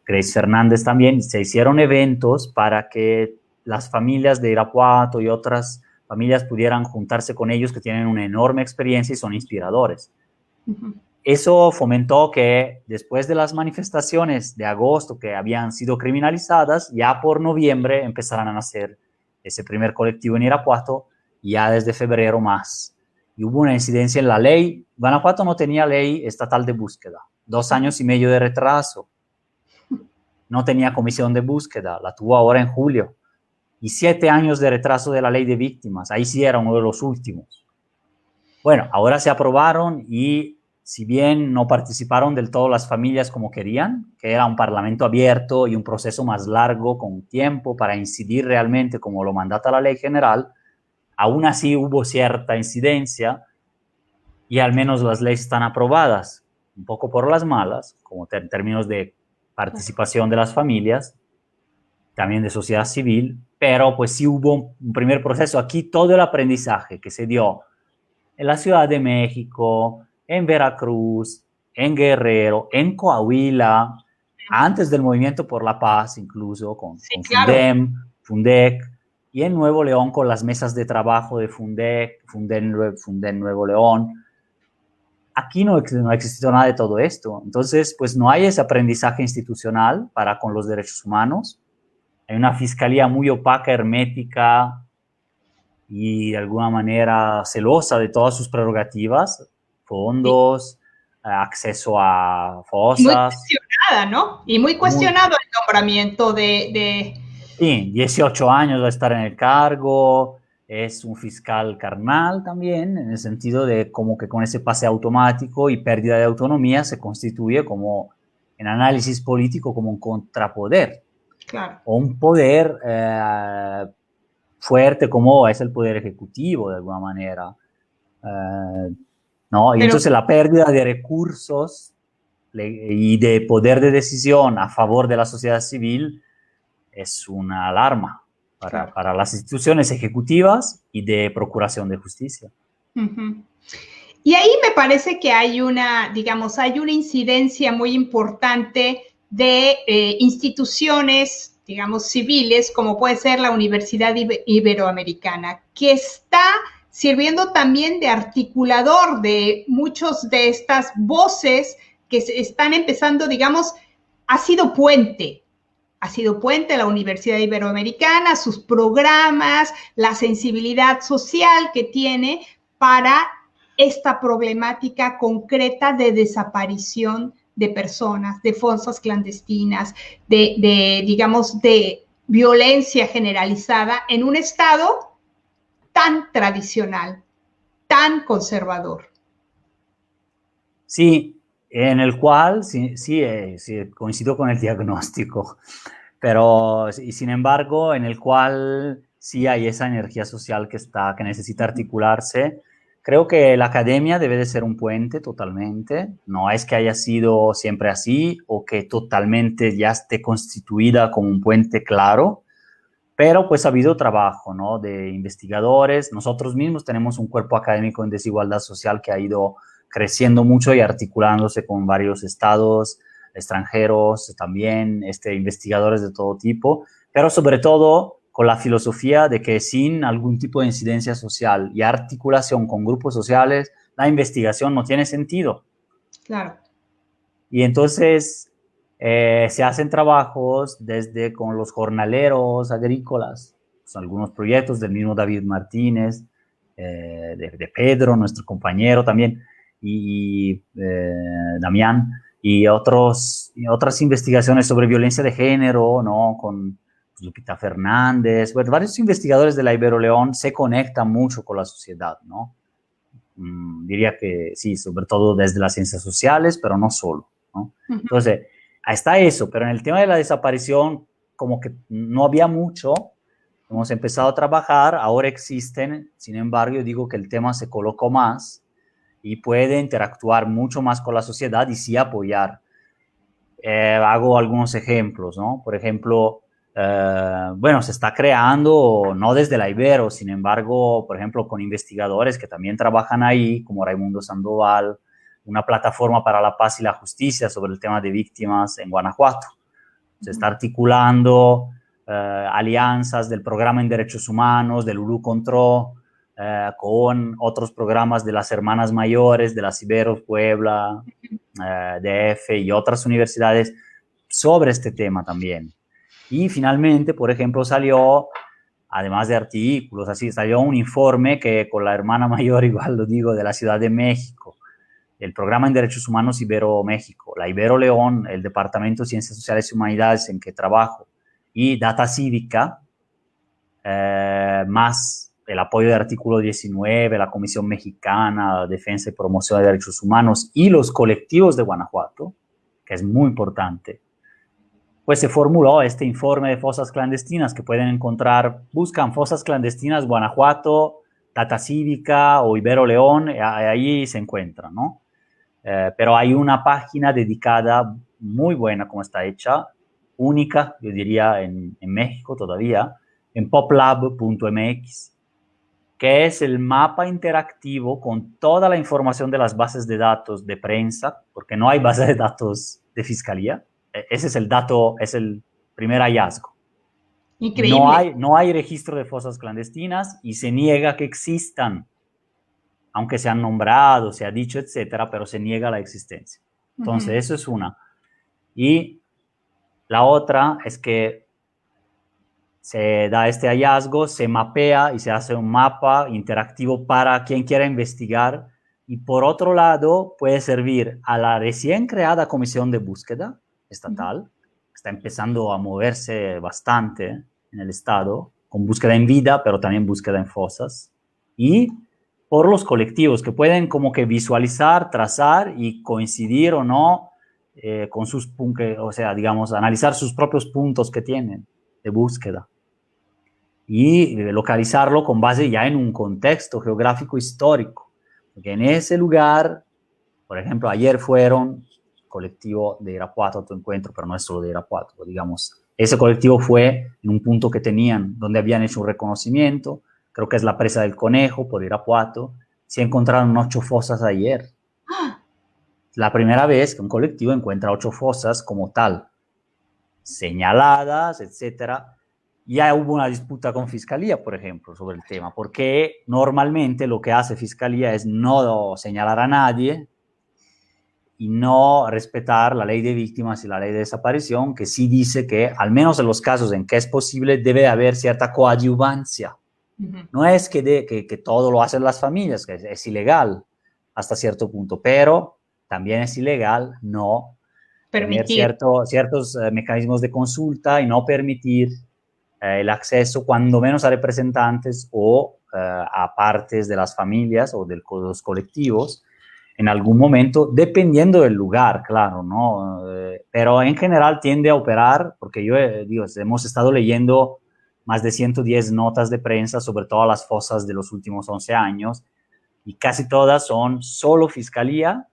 Speaker 2: Grace Fernández también. Se hicieron eventos para que las familias de Irapuato y otras familias pudieran juntarse con ellos, que tienen una enorme experiencia y son inspiradores. Uh-huh. Eso fomentó que después de las manifestaciones de agosto que habían sido criminalizadas, ya por noviembre empezaran a nacer ese primer colectivo en Irapuato, y ya desde febrero más. Y hubo una incidencia en la ley. Guanajuato no tenía ley estatal de búsqueda, 2 años y medio de retraso. No tenía comisión de búsqueda, la tuvo ahora en julio. Y 7 años de retraso de la ley de víctimas, ahí sí era uno de los últimos. Bueno, ahora se aprobaron y si bien no participaron del todo las familias como querían, que era un parlamento abierto y un proceso más largo con tiempo para incidir realmente como lo mandata la ley general, aún así hubo cierta incidencia y al menos las leyes están aprobadas, un poco por las malas, como en términos de participación de las familias, también de sociedad civil, pero pues sí hubo un primer proceso. Aquí todo el aprendizaje que se dio en la Ciudad de México, en Veracruz, en Guerrero, en Coahuila, antes del Movimiento por la Paz, incluso con Fundem, Fundec, y en Nuevo León con las mesas de trabajo de Fundem Nuevo León. Aquí no ha existido nada de todo esto. Entonces, pues no hay ese aprendizaje institucional para con los derechos humanos. Hay una fiscalía muy opaca, hermética, y de alguna manera celosa de todas sus prerrogativas, fondos, acceso a fosas.
Speaker 1: Muy cuestionada, ¿no? Y muy cuestionado el nombramiento de...
Speaker 2: Sí, 18 años va a estar en el cargo, es un fiscal carnal también, en el sentido de como que con ese pase automático y pérdida de autonomía se constituye como, en análisis político, como un contrapoder.
Speaker 1: Claro.
Speaker 2: O un poder fuerte como es el poder ejecutivo, de alguna manera. ¿No? Y entonces la pérdida de recursos y de poder de decisión a favor de la sociedad civil es una alarma para las instituciones ejecutivas y de procuración de justicia.
Speaker 1: Uh-huh. Y ahí me parece que hay una incidencia muy importante de instituciones, digamos, civiles, como puede ser la Universidad Iberoamericana, que está sirviendo también de articulador de muchas de estas voces que se están empezando, digamos, ha sido puente la Universidad Iberoamericana, sus programas, la sensibilidad social que tiene para esta problemática concreta de desaparición de personas, de fosas clandestinas, de violencia generalizada en un estado tan tradicional, tan conservador.
Speaker 2: Sí, en el cual sí, coincido con el diagnóstico, pero y sin embargo, en el cual sí hay esa energía social que necesita articularse. Creo que la academia debe de ser un puente totalmente, no es que haya sido siempre así o que totalmente ya esté constituida como un puente claro, pero pues ha habido trabajo, ¿no? De investigadores. Nosotros mismos tenemos un cuerpo académico en desigualdad social que ha ido creciendo mucho y articulándose con varios estados extranjeros, también investigadores de todo tipo, pero sobre todo con la filosofía de que sin algún tipo de incidencia social y articulación con grupos sociales, la investigación no tiene sentido.
Speaker 1: Claro.
Speaker 2: Y entonces se hacen trabajos desde con los jornaleros agrícolas, pues, algunos proyectos del mismo David Martínez, de Pedro, nuestro compañero también, y Damián, y otras investigaciones sobre violencia de género, ¿no? Con pues, Lupita Fernández, bueno, varios investigadores de la Ibero León se conectan mucho con la sociedad, ¿no? Diría que sí, sobre todo desde las ciencias sociales, pero no solo, ¿no?
Speaker 1: Uh-huh.
Speaker 2: Entonces, está eso, pero en el tema de la desaparición, como que no había mucho, hemos empezado a trabajar, ahora existen, sin embargo, yo digo que el tema se colocó más y puede interactuar mucho más con la sociedad y sí apoyar. Hago algunos ejemplos, ¿no? Por ejemplo, bueno, se está creando, no desde la Ibero, sin embargo, por ejemplo, con investigadores que también trabajan ahí, como Raimundo Sandoval, una plataforma para la paz y la justicia sobre el tema de víctimas en Guanajuato. Se está articulando alianzas del Programa en Derechos Humanos, del ULU Control, con otros programas de las Hermanas Mayores, de las Iberos, Puebla, DF y otras universidades sobre este tema también. Y finalmente, por ejemplo, salió, además de artículos, así, salió un informe que con la hermana mayor, igual lo digo, de la Ciudad de México, el Programa en Derechos Humanos Ibero-México, la Ibero León, el Departamento de Ciencias Sociales y Humanidades en que trabajo, y Data Cívica, más el apoyo del artículo 19, la Comisión Mexicana, Defensa y Promoción de Derechos Humanos y los colectivos de Guanajuato, que es muy importante, pues se formuló este informe de fosas clandestinas que pueden encontrar, buscan fosas clandestinas Guanajuato, Data Cívica o Ibero León, ahí se encuentran, ¿no? Pero hay una página dedicada muy buena, como está hecha, única, yo diría, en México todavía, en poplab.mx, que es el mapa interactivo con toda la información de las bases de datos de prensa, porque no hay base de datos de fiscalía. Ese es el dato, es el primer hallazgo.
Speaker 1: Increíble.
Speaker 2: No hay registro de fosas clandestinas y se niega que existan, aunque se han nombrado, se ha dicho, etcétera, pero se niega la existencia. Entonces, eso es una. Y la otra es que se da este hallazgo, se mapea y se hace un mapa interactivo para quien quiera investigar. Y por otro lado, puede servir a la recién creada comisión de búsqueda estatal, que está empezando a moverse bastante en el estado, con búsqueda en vida, pero también búsqueda en fosas. Y por los colectivos que pueden como que visualizar, trazar y coincidir o no con sus puntos, o sea, digamos, analizar sus propios puntos que tienen de búsqueda y localizarlo con base ya en un contexto geográfico histórico. Porque en ese lugar, por ejemplo, ayer fueron colectivo de Irapuato a tu encuentro, pero no es solo de Irapuato, digamos. Ese colectivo fue en un punto que tenían, donde habían hecho un reconocimiento, creo que es la presa del Conejo por Irapuato, se encontraron 8 fosas ayer. La primera vez que un colectivo encuentra 8 fosas como tal, señaladas, etcétera. Ya hubo una disputa con Fiscalía, por ejemplo, sobre el tema, porque normalmente lo que hace Fiscalía es no señalar a nadie y no respetar la ley de víctimas y la ley de desaparición, que sí dice que, al menos en los casos en que es posible, debe haber cierta coadyuvancia. No es que todo lo hacen las familias, que es ilegal hasta cierto punto, pero también es ilegal no tener
Speaker 1: Permitir.
Speaker 2: ciertos mecanismos de consulta y no permitir el acceso, cuando menos a representantes o a partes de las familias o de los colectivos. en algún momento, dependiendo del lugar, claro, ¿no? Pero en general tiende a operar, porque yo, digo, hemos estado leyendo más de 110 notas de prensa sobre todas las fosas de los últimos 11 años, y casi todas son solo fiscalía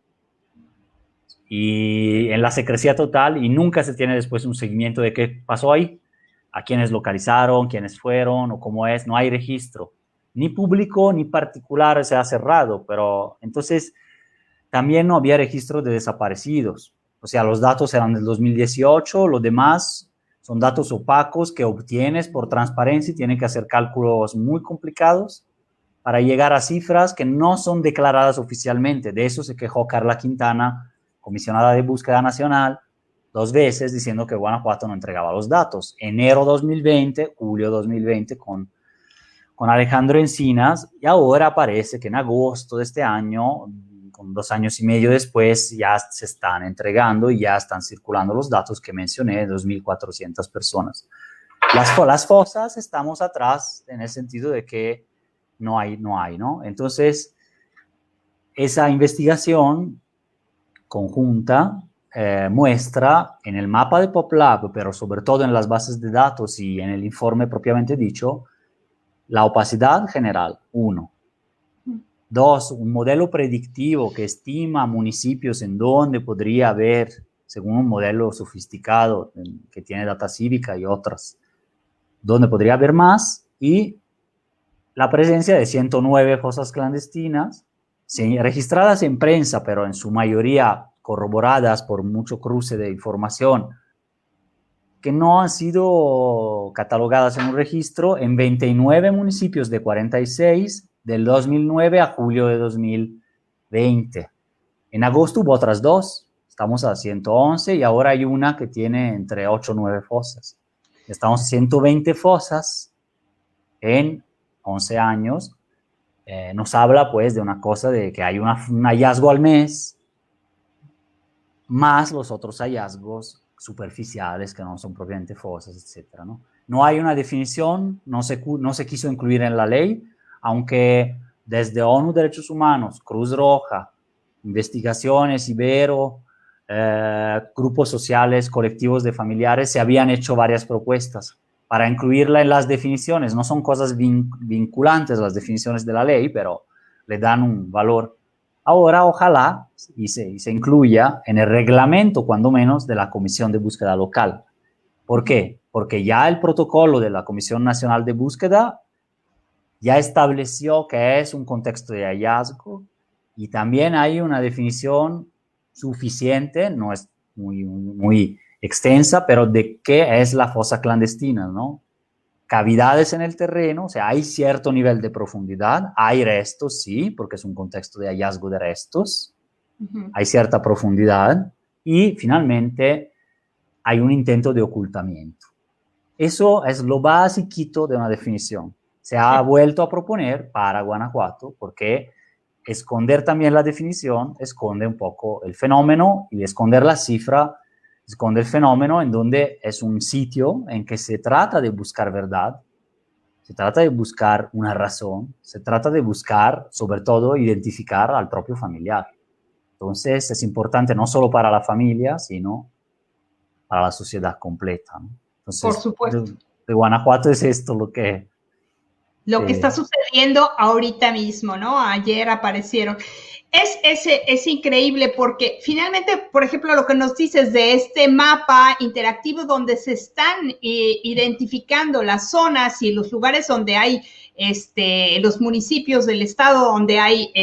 Speaker 2: y en la secrecía total, y nunca se tiene después un seguimiento de qué pasó ahí, a quiénes localizaron, quiénes fueron o cómo es, no hay registro, ni público ni particular se ha cerrado, pero entonces también no había registro de desaparecidos, o sea, los datos eran del 2018, lo demás son datos opacos que obtienes por transparencia y tienes que hacer cálculos muy complicados para llegar a cifras que no son declaradas oficialmente. De eso se quejó Carla Quintana, comisionada de búsqueda nacional, 2 veces diciendo que Guanajuato no entregaba los datos. Enero 2020, julio 2020 con Alejandro Encinas, y ahora parece que en agosto de este año, con 2 años y medio después, ya se están entregando y ya están circulando los datos que mencioné, 2.400 personas. Las fosas estamos atrás en el sentido de que no hay, ¿no? Entonces, esa investigación conjunta muestra en el mapa de PopLab, pero sobre todo en las bases de datos y en el informe propiamente dicho, la opacidad general, 1. 2, un modelo predictivo que estima municipios en donde podría haber, según un modelo sofisticado que tiene Data Cívica y otras, donde podría haber más, y la presencia de 109 fosas clandestinas, registradas en prensa, pero en su mayoría corroboradas por mucho cruce de información, que no han sido catalogadas en un registro en 29 municipios de 46 del 2009 a julio de 2020. En agosto hubo otras 2, estamos a 111 y ahora hay una que tiene entre 8 y 9 fosas. Estamos a 120 fosas en 11 años. Nos habla pues de una cosa de que hay un hallazgo al mes, más los otros hallazgos superficiales que no son propiamente fosas, etc. No hay una definición, no se quiso incluir en la ley, aunque desde ONU Derechos Humanos, Cruz Roja, investigaciones, Ibero, grupos sociales, colectivos de familiares, se habían hecho varias propuestas para incluirla en las definiciones. No son cosas vinculantes las definiciones de la ley, pero le dan un valor. Ahora, ojalá, y se incluya en el reglamento, cuando menos, de la Comisión de Búsqueda Local. ¿Por qué? Porque ya el protocolo de la Comisión Nacional de Búsqueda ya estableció que es un contexto de hallazgo y también hay una definición suficiente, no es muy extensa, pero de qué es la fosa clandestina, ¿no? Cavidades en el terreno, o sea, hay cierto nivel de profundidad, hay restos, sí, porque es un contexto de hallazgo de restos, hay cierta profundidad y finalmente hay un intento de ocultamiento. Eso es lo básico de una definición. Se ha vuelto a proponer para Guanajuato porque esconder también la definición esconde un poco el fenómeno y esconder la cifra esconde el fenómeno en donde es un sitio en que se trata de buscar verdad, se trata de buscar una razón, se trata de buscar, sobre todo, identificar al propio familiar. Entonces, es importante no solo para la familia, sino para la sociedad completa, ¿no? Entonces,
Speaker 1: por supuesto.
Speaker 2: De Guanajuato es esto lo que
Speaker 1: está sucediendo ahorita mismo, ¿no? Ayer aparecieron. Es increíble porque finalmente, por ejemplo, lo que nos dices de este mapa interactivo donde se están identificando las zonas y los lugares donde hay los municipios del estado donde hay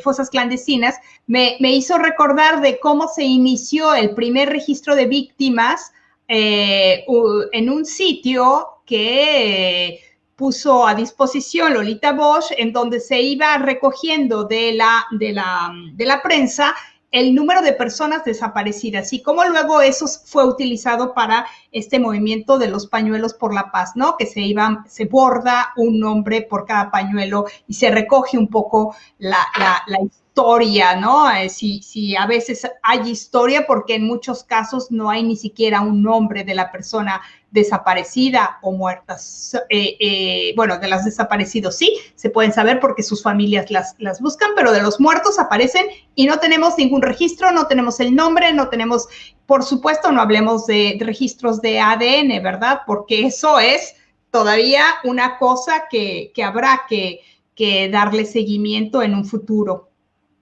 Speaker 1: fosas clandestinas, me hizo recordar de cómo se inició el primer registro de víctimas en un sitio que puso a disposición Lolita Bosch, en donde se iba recogiendo de la prensa el número de personas desaparecidas y cómo luego eso fue utilizado para este movimiento de los pañuelos por la paz, ¿no? Que se borda un nombre por cada pañuelo y se recoge un poco la historia, ¿no? Si a veces hay historia, porque en muchos casos no hay ni siquiera un nombre de la persona desaparecida o muerta. Bueno, de las desaparecidos sí, se pueden saber porque sus familias las buscan, pero de los muertos aparecen y no tenemos ningún registro, no tenemos el nombre, no tenemos, por supuesto, no hablemos de registros de ADN, ¿verdad? Porque eso es todavía una cosa que habrá que darle seguimiento en un futuro.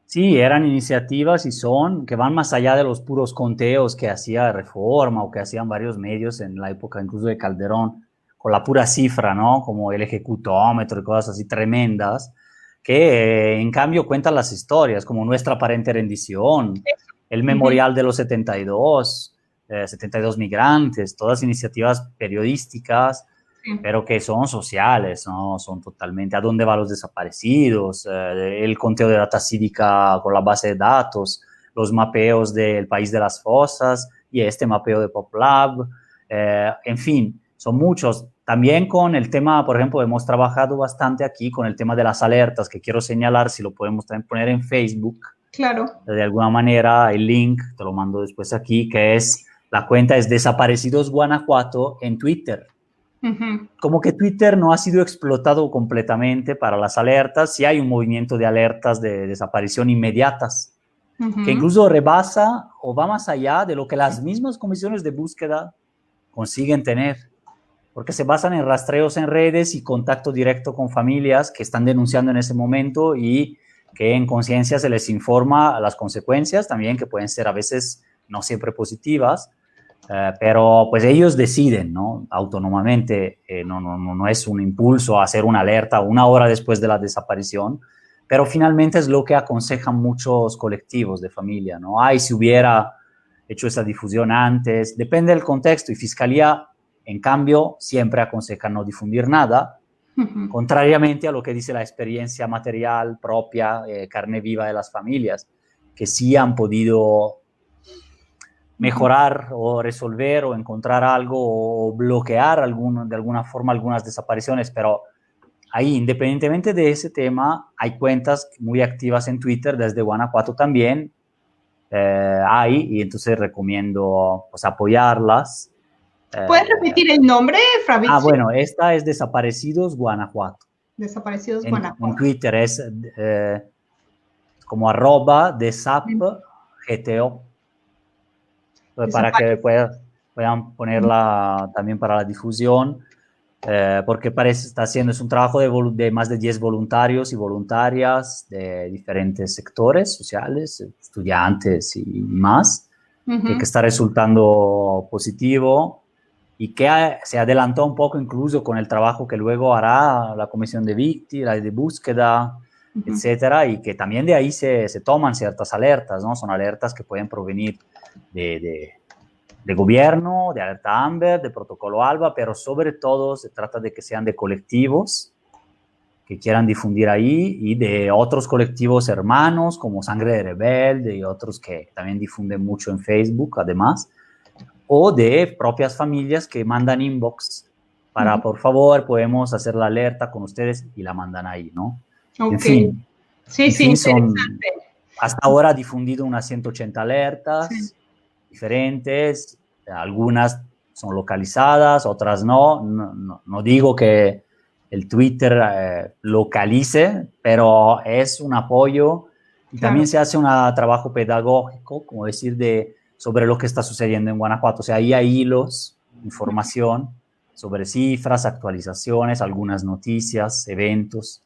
Speaker 2: Sí, eran iniciativas y son que van más allá de los puros conteos que hacía Reforma o que hacían varios medios en la época incluso de Calderón, con la pura cifra, ¿no? Como el ejecutómetro y cosas así tremendas, que en cambio cuentan las historias, como Nuestra aparente rendición, el Memorial de los 72, 72 migrantes, todas iniciativas periodísticas, pero que son sociales, ¿no? Son totalmente a dónde van los desaparecidos, el conteo de data cívica con la base de datos, los mapeos del país de las fosas y este mapeo de PopLab, en fin, son muchos. También con el tema, por ejemplo, hemos trabajado bastante aquí con el tema de las alertas, que quiero señalar, si lo podemos también poner en Facebook.
Speaker 1: Claro.
Speaker 2: De alguna manera, el link, te lo mando después aquí, que es, la cuenta es Desaparecidos Guanajuato en Twitter. Como que Twitter no ha sido explotado completamente para las alertas, sí hay un movimiento de alertas de desaparición inmediatas, que incluso rebasa o va más allá de lo que las mismas comisiones de búsqueda consiguen tener, porque se basan en rastreos en redes y contacto directo con familias que están denunciando en ese momento y que en conciencia se les informa las consecuencias también, que pueden ser a veces no siempre positivas, pero pues ellos deciden, ¿no? Autónomamente, no es un impulso a hacer una alerta una hora después de la desaparición, pero finalmente es lo que aconsejan muchos colectivos de familia, ¿no? Ay, si hubiera hecho esa difusión antes, depende del contexto, y Fiscalía, en cambio, siempre aconseja no difundir nada, contrariamente a lo que dice la experiencia material propia, carne viva de las familias, que sí han podido mejorar o resolver o encontrar algo o bloquear de alguna forma algunas desapariciones, pero ahí, independientemente de ese tema, hay cuentas muy activas en Twitter, desde Guanajuato también hay, y entonces recomiendo pues, apoyarlas.
Speaker 1: ¿Puedes repetir el nombre, Fabrizio?
Speaker 2: Bueno, esta es Desaparecidos Guanajuato.
Speaker 1: Desaparecidos Guanajuato.
Speaker 2: En Twitter es como @desapgto. Para que puedan ponerla también para la difusión, porque está haciendo, es un trabajo de más de 10 voluntarios y voluntarias de diferentes sectores sociales, estudiantes y más, que está resultando positivo y que se adelantó un poco incluso con el trabajo que luego hará la Comisión de Víctimas, de búsqueda, etcétera, y que también de ahí se toman ciertas alertas, ¿no? Son alertas que pueden provenir de gobierno, de alerta AMBER, de protocolo ALBA, pero sobre todo se trata de que sean de colectivos que quieran difundir ahí y de otros colectivos hermanos como Sangre de Rebelde y otros que también difunden mucho en Facebook además, o de propias familias que mandan inbox para, por favor, podemos hacer la alerta con ustedes y la mandan ahí, ¿no?
Speaker 1: Okay.
Speaker 2: En fin,
Speaker 1: sí, interesante.
Speaker 2: Hasta ahora ha difundido unas 180 alertas diferentes, algunas son localizadas, otras no digo que el Twitter localice, pero es un apoyo y también se hace un trabajo pedagógico, como decir, sobre lo que está sucediendo en Guanajuato. O sea, ahí hay hilos, información sobre cifras, actualizaciones, algunas noticias, eventos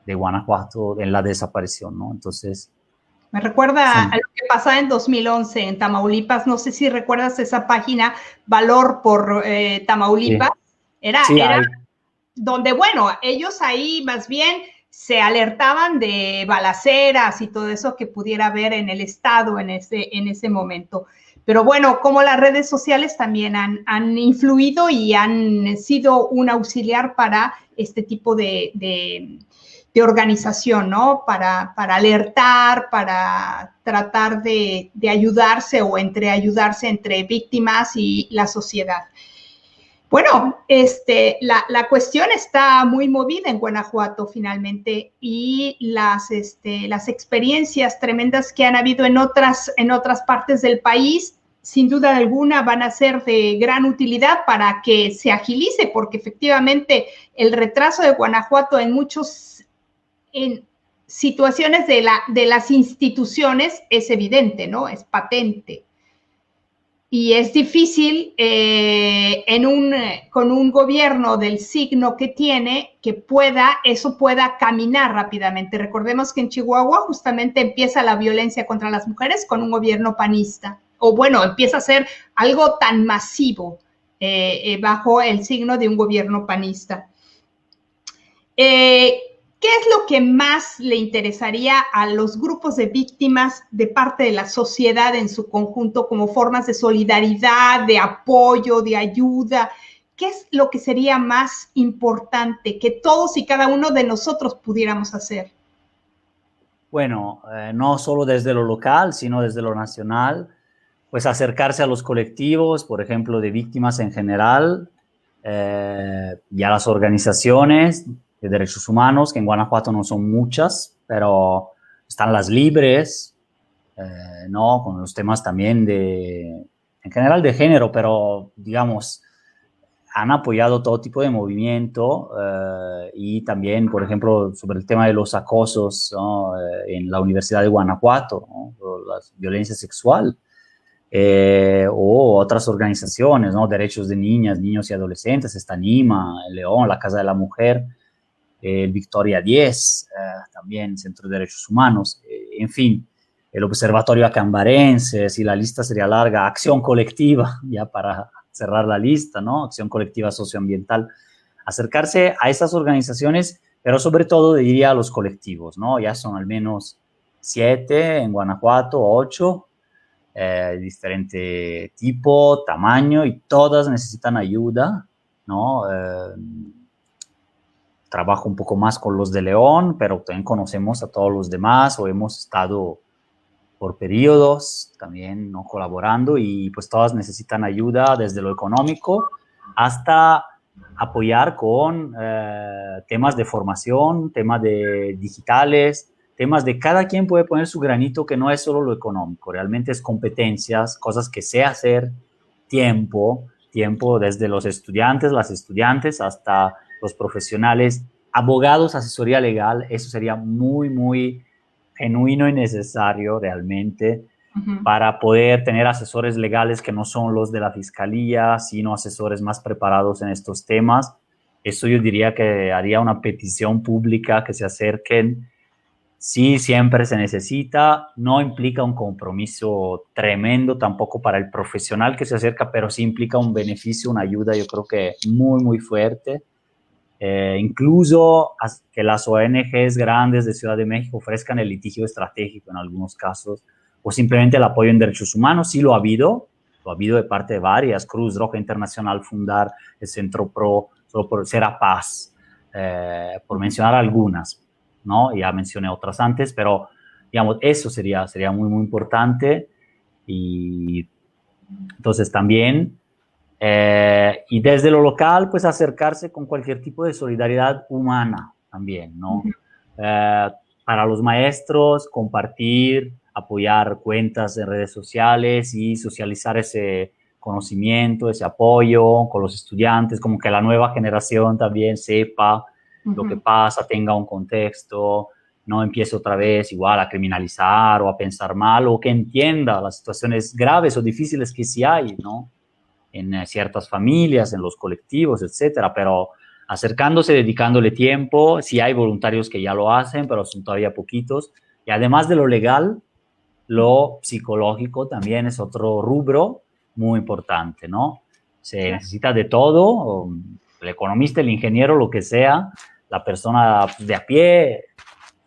Speaker 2: de Guanajuato en la desaparición, ¿no? Entonces...
Speaker 1: Me recuerda a lo que pasaba en 2011 en Tamaulipas. No sé si recuerdas esa página, Valor por Tamaulipas. Sí. Era donde, bueno, ellos ahí más bien se alertaban de balaceras y todo eso que pudiera haber en el estado en ese momento. Pero bueno, como las redes sociales también han influido y han sido un auxiliar para este tipo de organización, ¿no? Para alertar, para tratar de ayudarse o ayudarse entre víctimas y la sociedad. Bueno, la cuestión está muy movida en Guanajuato finalmente y las experiencias tremendas que han habido en otras partes del país, sin duda alguna van a ser de gran utilidad para que se agilice, porque efectivamente el retraso de Guanajuato en situaciones de las instituciones es evidente, ¿no? Es patente. Y es difícil con un gobierno del signo que tiene que eso pueda caminar rápidamente. Recordemos que en Chihuahua justamente empieza la violencia contra las mujeres con un gobierno panista, o bueno, empieza a ser algo tan masivo bajo el signo de un gobierno panista. ¿Qué es lo que más le interesaría a los grupos de víctimas de parte de la sociedad en su conjunto como formas de solidaridad, de apoyo, de ayuda? ¿Qué es lo que sería más importante que todos y cada uno de nosotros pudiéramos hacer?
Speaker 2: Bueno, no solo desde lo local, sino desde lo nacional, pues acercarse a los colectivos, por ejemplo, de víctimas en general, y a las organizaciones de derechos humanos, que en Guanajuato no son muchas, pero están las libres, ¿no? Con los temas también en general de género, pero digamos, han apoyado todo tipo de movimiento y también, por ejemplo, sobre el tema de los acosos, ¿no? En la Universidad de Guanajuato, ¿no? La violencia sexual. O otras organizaciones, ¿no? Derechos de niñas, niños y adolescentes, está Nima, el León, la Casa de la Mujer, el Victoria 10, también Centro de Derechos Humanos, en fin, el Observatorio Acambarense, si la lista sería larga, Acción Colectiva, ya para cerrar la lista, ¿no? Acción Colectiva Socioambiental, acercarse a esas organizaciones, pero sobre todo diría a los colectivos, ¿no? Ya son al menos 7 en Guanajuato, 8, diferente tipo, tamaño, y todas necesitan ayuda, ¿no? Trabajo un poco más con los de León, pero también conocemos a todos los demás o hemos estado por periodos también, ¿no? Colaborando, y pues todas necesitan ayuda desde lo económico hasta apoyar con temas de formación, temas de digitales, temas de cada quien puede poner su granito, que no es solo lo económico, realmente es competencias, cosas que sé hacer, tiempo desde los estudiantes, las estudiantes, hasta los profesionales, abogados, asesoría legal. Eso sería muy, muy genuino y necesario realmente para poder tener asesores legales que no son los de la fiscalía, sino asesores más preparados en estos temas. Eso yo diría que haría una petición pública, que se acerquen. Sí, siempre se necesita, no implica un compromiso tremendo tampoco para el profesional que se acerca, pero sí implica un beneficio, una ayuda, yo creo que muy, muy fuerte. Incluso que las ONGs grandes de Ciudad de México ofrezcan el litigio estratégico en algunos casos, o simplemente el apoyo en derechos humanos. Sí lo ha habido de parte de varias, Cruz Roja Internacional, Fundar, el Centro Pro, solo por Serapaz, por mencionar algunas, ¿no? Ya mencioné otras antes, pero digamos, eso sería muy, muy importante. Y entonces también, y desde lo local, pues acercarse con cualquier tipo de solidaridad humana también, ¿no? Para los maestros, compartir, apoyar cuentas en redes sociales y socializar ese conocimiento, ese apoyo con los estudiantes, como que la nueva generación también sepa lo que pasa, tenga un contexto, no empiece otra vez igual a criminalizar o a pensar mal, o que entienda las situaciones graves o difíciles que sí hay, ¿no? En ciertas familias, en los colectivos, etcétera, pero acercándose, dedicándole tiempo. Sí hay voluntarios que ya lo hacen, pero son todavía poquitos. Y además de lo legal, lo psicológico también es otro rubro muy importante, ¿no? Se necesita de todo, el economista, el ingeniero, lo que sea, la persona de a pie,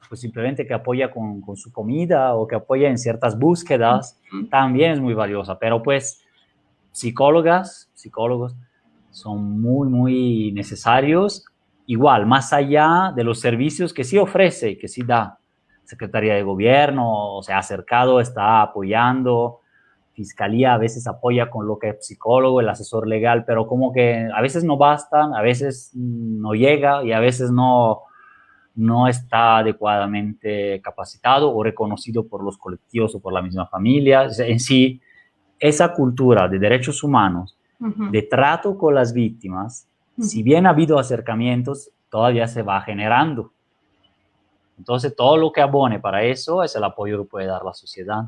Speaker 2: pues simplemente que apoya con su comida o que apoya en ciertas búsquedas, también es muy valiosa, pero pues psicólogos son muy, muy necesarios. Igual, más allá de los servicios que sí ofrece, que sí da Secretaría de Gobierno, se ha acercado, está apoyando, fiscalía a veces apoya con lo que es psicólogo, el asesor legal, pero como que a veces no bastan, a veces no llega y a veces no está adecuadamente capacitado o reconocido por los colectivos o por la misma familia. En sí, esa cultura de derechos humanos, de trato con las víctimas, si bien ha habido acercamientos, todavía se va generando. Entonces, todo lo que abone para eso es el apoyo que puede dar la sociedad.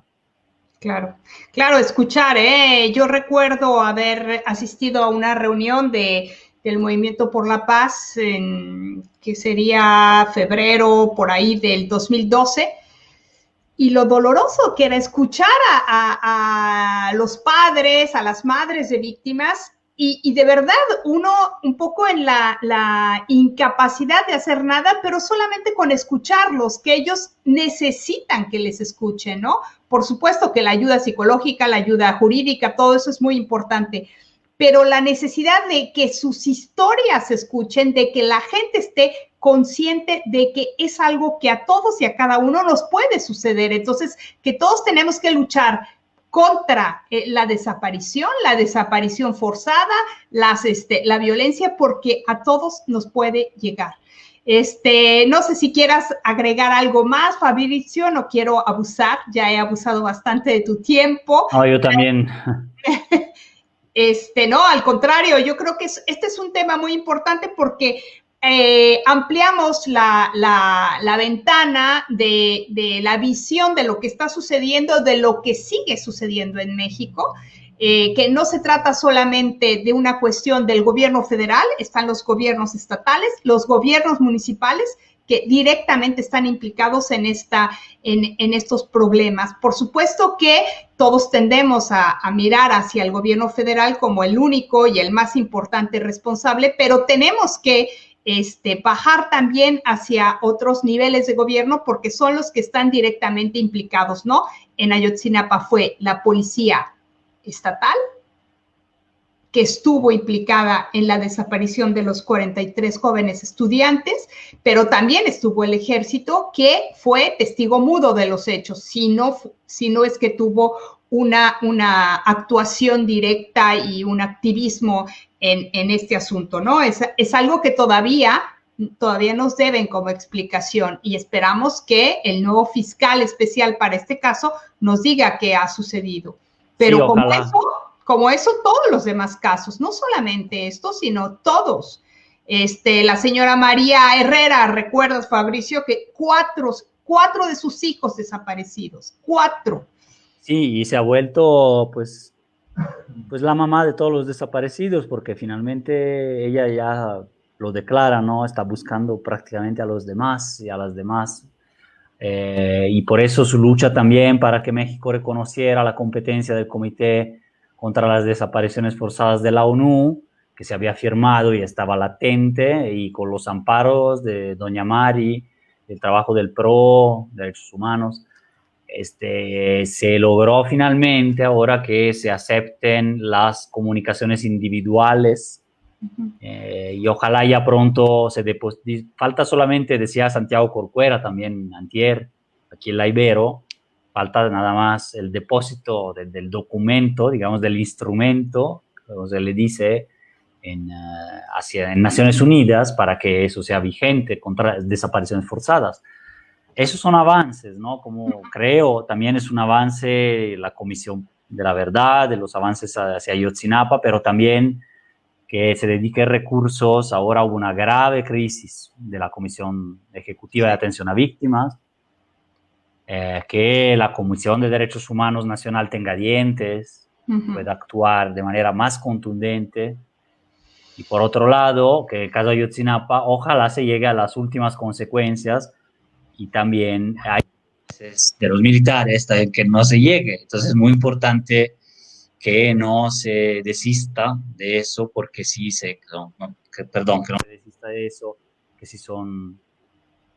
Speaker 1: Claro, claro, escuchar, ¿eh? Yo recuerdo haber asistido a una reunión del Movimiento por la Paz, que sería febrero por ahí del 2012, y lo doloroso que era escuchar a los padres, a las madres de víctimas, y de verdad uno un poco en la incapacidad de hacer nada, pero solamente con escucharlos, que ellos necesitan que les escuchen, ¿no? Por supuesto que la ayuda psicológica, la ayuda jurídica, todo eso es muy importante, pero la necesidad de que sus historias se escuchen, de que la gente esté consciente de que es algo que a todos y a cada uno nos puede suceder. Entonces, que todos tenemos que luchar contra la desaparición forzada, la violencia, porque a todos nos puede llegar. No sé si quieras agregar algo más, Fabricio, no quiero abusar, ya he abusado bastante de tu tiempo.
Speaker 2: No, yo también.
Speaker 1: No, al contrario, yo creo que este es un tema muy importante porque ampliamos la ventana de la visión de lo que está sucediendo, de lo que sigue sucediendo en México, que no se trata solamente de una cuestión del gobierno federal, están los gobiernos estatales, los gobiernos municipales, que directamente están implicados en estos problemas. Por supuesto que todos tendemos a mirar hacia el gobierno federal como el único y el más importante responsable, pero tenemos que bajar también hacia otros niveles de gobierno porque son los que están directamente implicados, ¿no? En Ayotzinapa fue la policía estatal, que estuvo implicada en la desaparición de los 43 jóvenes estudiantes, pero también estuvo el ejército, que fue testigo mudo de los hechos, si no es que tuvo una actuación directa y un activismo en este asunto, ¿no? Es algo que todavía nos deben como explicación y esperamos que el nuevo fiscal especial para este caso nos diga qué ha sucedido. Pero sí, como eso, todos los demás casos, no solamente estos, sino todos. La señora María Herrera, ¿recuerdas, Fabricio, que cuatro de sus hijos desaparecidos? 4.
Speaker 2: Sí, y se ha vuelto, pues la mamá de todos los desaparecidos, porque finalmente ella ya lo declara, ¿no? Está buscando prácticamente a los demás y a las demás. Y por eso su lucha también para que México reconociera la competencia del Comité contra las Desapariciones Forzadas de la ONU, que se había firmado y estaba latente, y con los amparos de doña Mari, el trabajo del PRO, Derechos Humanos, se logró finalmente ahora que se acepten las comunicaciones individuales. Y ojalá ya pronto falta solamente, decía Santiago Corcuera también antier, aquí en la Ibero, falta nada más el depósito del documento, digamos, del instrumento, como se le dice en Naciones Unidas, para que eso sea vigente contra desapariciones forzadas. Esos son avances, ¿no? Como creo, también es un avance la Comisión de la Verdad, de los avances hacia Ayotzinapa, pero también que se dedique recursos. Ahora hubo una grave crisis de la Comisión Ejecutiva de Atención a Víctimas, que la Comisión de Derechos Humanos Nacional tenga dientes, pueda actuar de manera más contundente. Y por otro lado, que el caso de Ayotzinapa, ojalá se llegue a las últimas consecuencias, y también hay de los militares que no se llegue. Entonces es muy importante que no se desista de eso, porque sí que no se desista de eso, que sí son,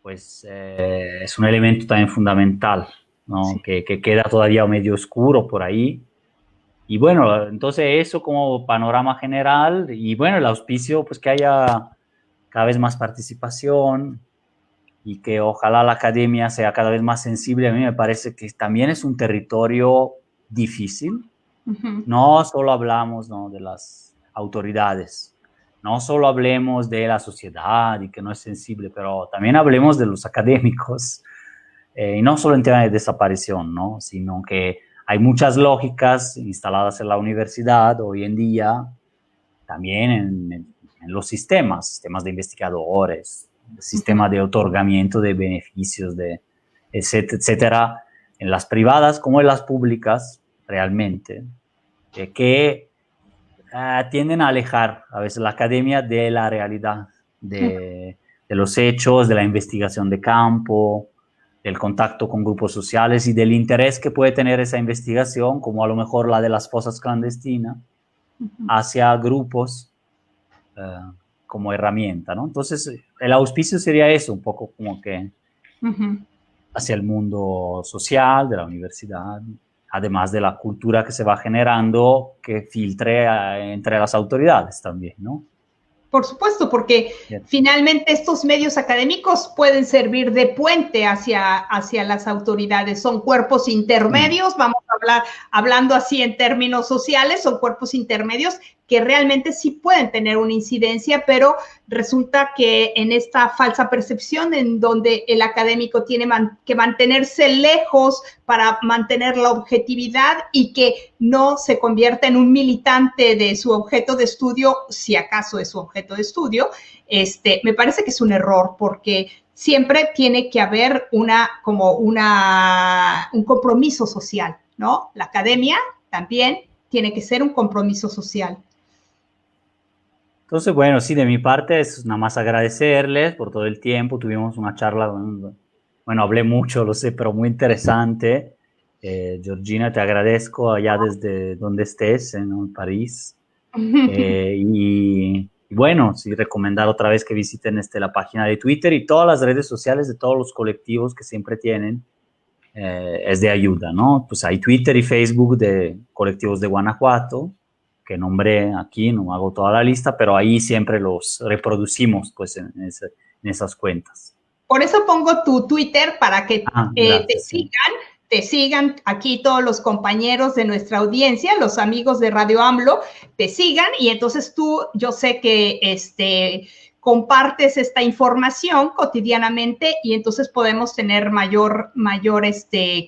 Speaker 2: pues, es un elemento también fundamental, ¿no? Sí. Que queda todavía medio oscuro por ahí. Y bueno, entonces eso como panorama general, y bueno, el auspicio, pues que haya cada vez más participación y que ojalá la academia sea cada vez más sensible. A mí me parece que también es un territorio difícil, No solo hablamos, ¿no?, de las autoridades, no solo hablemos de la sociedad y que no es sensible, pero también hablemos de los académicos, y no solo en temas de desaparición, ¿no?, sino que hay muchas lógicas instaladas en la universidad hoy en día, también en los sistemas de investigadores, el sistema de otorgamiento de beneficios, etcétera, en las privadas como en las públicas, realmente, que tienden a alejar a veces la academia de la realidad, de los hechos, de la investigación de campo, del contacto con grupos sociales y del interés que puede tener esa investigación, como a lo mejor la de las fosas clandestinas, hacia grupos como herramienta, ¿no? Entonces, el auspicio sería eso, un poco como que hacia el mundo social de la universidad, además de la cultura que se va generando, que filtre entre las autoridades también, ¿no?
Speaker 1: Por supuesto, porque finalmente estos medios académicos pueden servir de puente hacia las autoridades. Son cuerpos intermedios, vamos a hablar hablando así en términos sociales, son cuerpos intermedios que realmente sí pueden tener una incidencia, pero resulta que en esta falsa percepción en donde el académico tiene que mantenerse lejos para mantener la objetividad y que no se convierta en un militante de su objeto de estudio, si acaso es su objeto de estudio, me parece que es un error porque siempre tiene que haber un compromiso social, ¿no? La academia también tiene que ser un compromiso social.
Speaker 2: Entonces, bueno, sí, de mi parte es nada más agradecerles por todo el tiempo. Tuvimos una charla, bueno, hablé mucho, lo sé, pero muy interesante. Georgina, te agradezco allá desde donde estés, en París. Y bueno, sí, recomendar otra vez que visiten la página de Twitter y todas las redes sociales de todos los colectivos que siempre tienen. Es de ayuda, ¿no? Pues hay Twitter y Facebook de colectivos de Guanajuato, que nombré aquí, no hago toda la lista, pero ahí siempre los reproducimos, pues, en esas cuentas.
Speaker 1: Por eso pongo tu Twitter para que
Speaker 2: gracias,
Speaker 1: te sigan aquí todos los compañeros de nuestra audiencia, los amigos de Radio AMLO, te sigan y entonces tú, yo sé que compartes esta información cotidianamente y entonces podemos tener mayor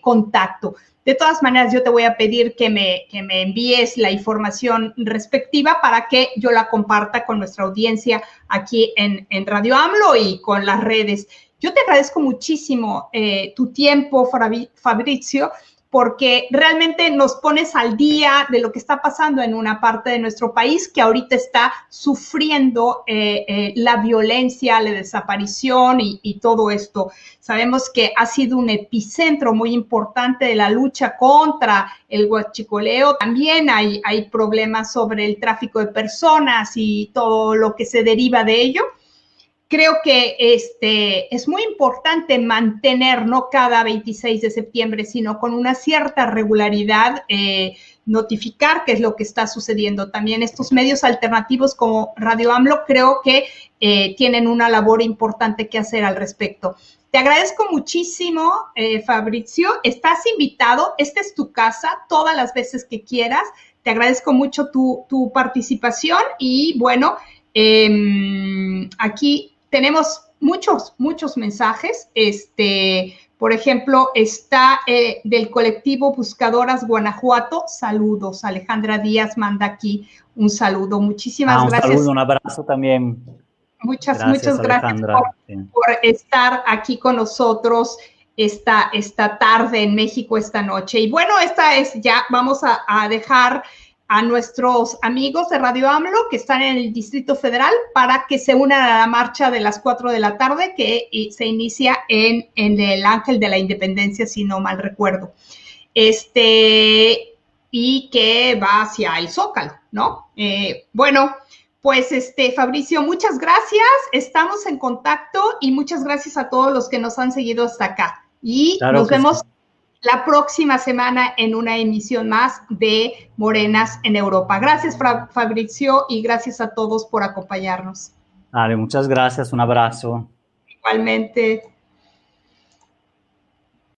Speaker 1: contacto. De todas maneras, yo te voy a pedir que me envíes la información respectiva para que yo la comparta con nuestra audiencia aquí en Radio AMLO y con las redes. Yo te agradezco muchísimo tu tiempo, Fabrizio, porque realmente nos pones al día de lo que está pasando en una parte de nuestro país que ahorita está sufriendo la violencia, la desaparición y todo esto. Sabemos que ha sido un epicentro muy importante de la lucha contra el huachicoleo. También hay problemas sobre el tráfico de personas y todo lo que se deriva de ello. Creo que es muy importante mantener, no cada 26 de septiembre, sino con una cierta regularidad, notificar qué es lo que está sucediendo. También estos medios alternativos como Radio AMLO creo que tienen una labor importante que hacer al respecto. Te agradezco muchísimo, Fabrizio. Estás invitado, esta es tu casa, todas las veces que quieras. Te agradezco mucho tu participación y bueno, aquí tenemos muchos mensajes. Por ejemplo, está del colectivo Buscadoras Guanajuato. Saludos. Alejandra Díaz manda aquí un saludo. Muchísimas gracias.
Speaker 2: Un saludo, un abrazo también.
Speaker 1: Muchas gracias por estar aquí con nosotros esta tarde en México, esta noche. Y bueno, ya vamos a dejar a nuestros amigos de Radio AMLO que están en el Distrito Federal para que se unan a la marcha de las 4 de la tarde que se inicia en el Ángel de la Independencia, si no mal recuerdo. Y que va hacia el Zócalo, ¿no? Bueno, pues Fabricio, muchas gracias, estamos en contacto y muchas gracias a todos los que nos han seguido hasta acá. Y claro, nos vemos la próxima semana en una emisión más de Morenas en Europa. Gracias, Fabrizio, y gracias a todos por acompañarnos.
Speaker 2: Vale, muchas gracias, un abrazo.
Speaker 1: Igualmente.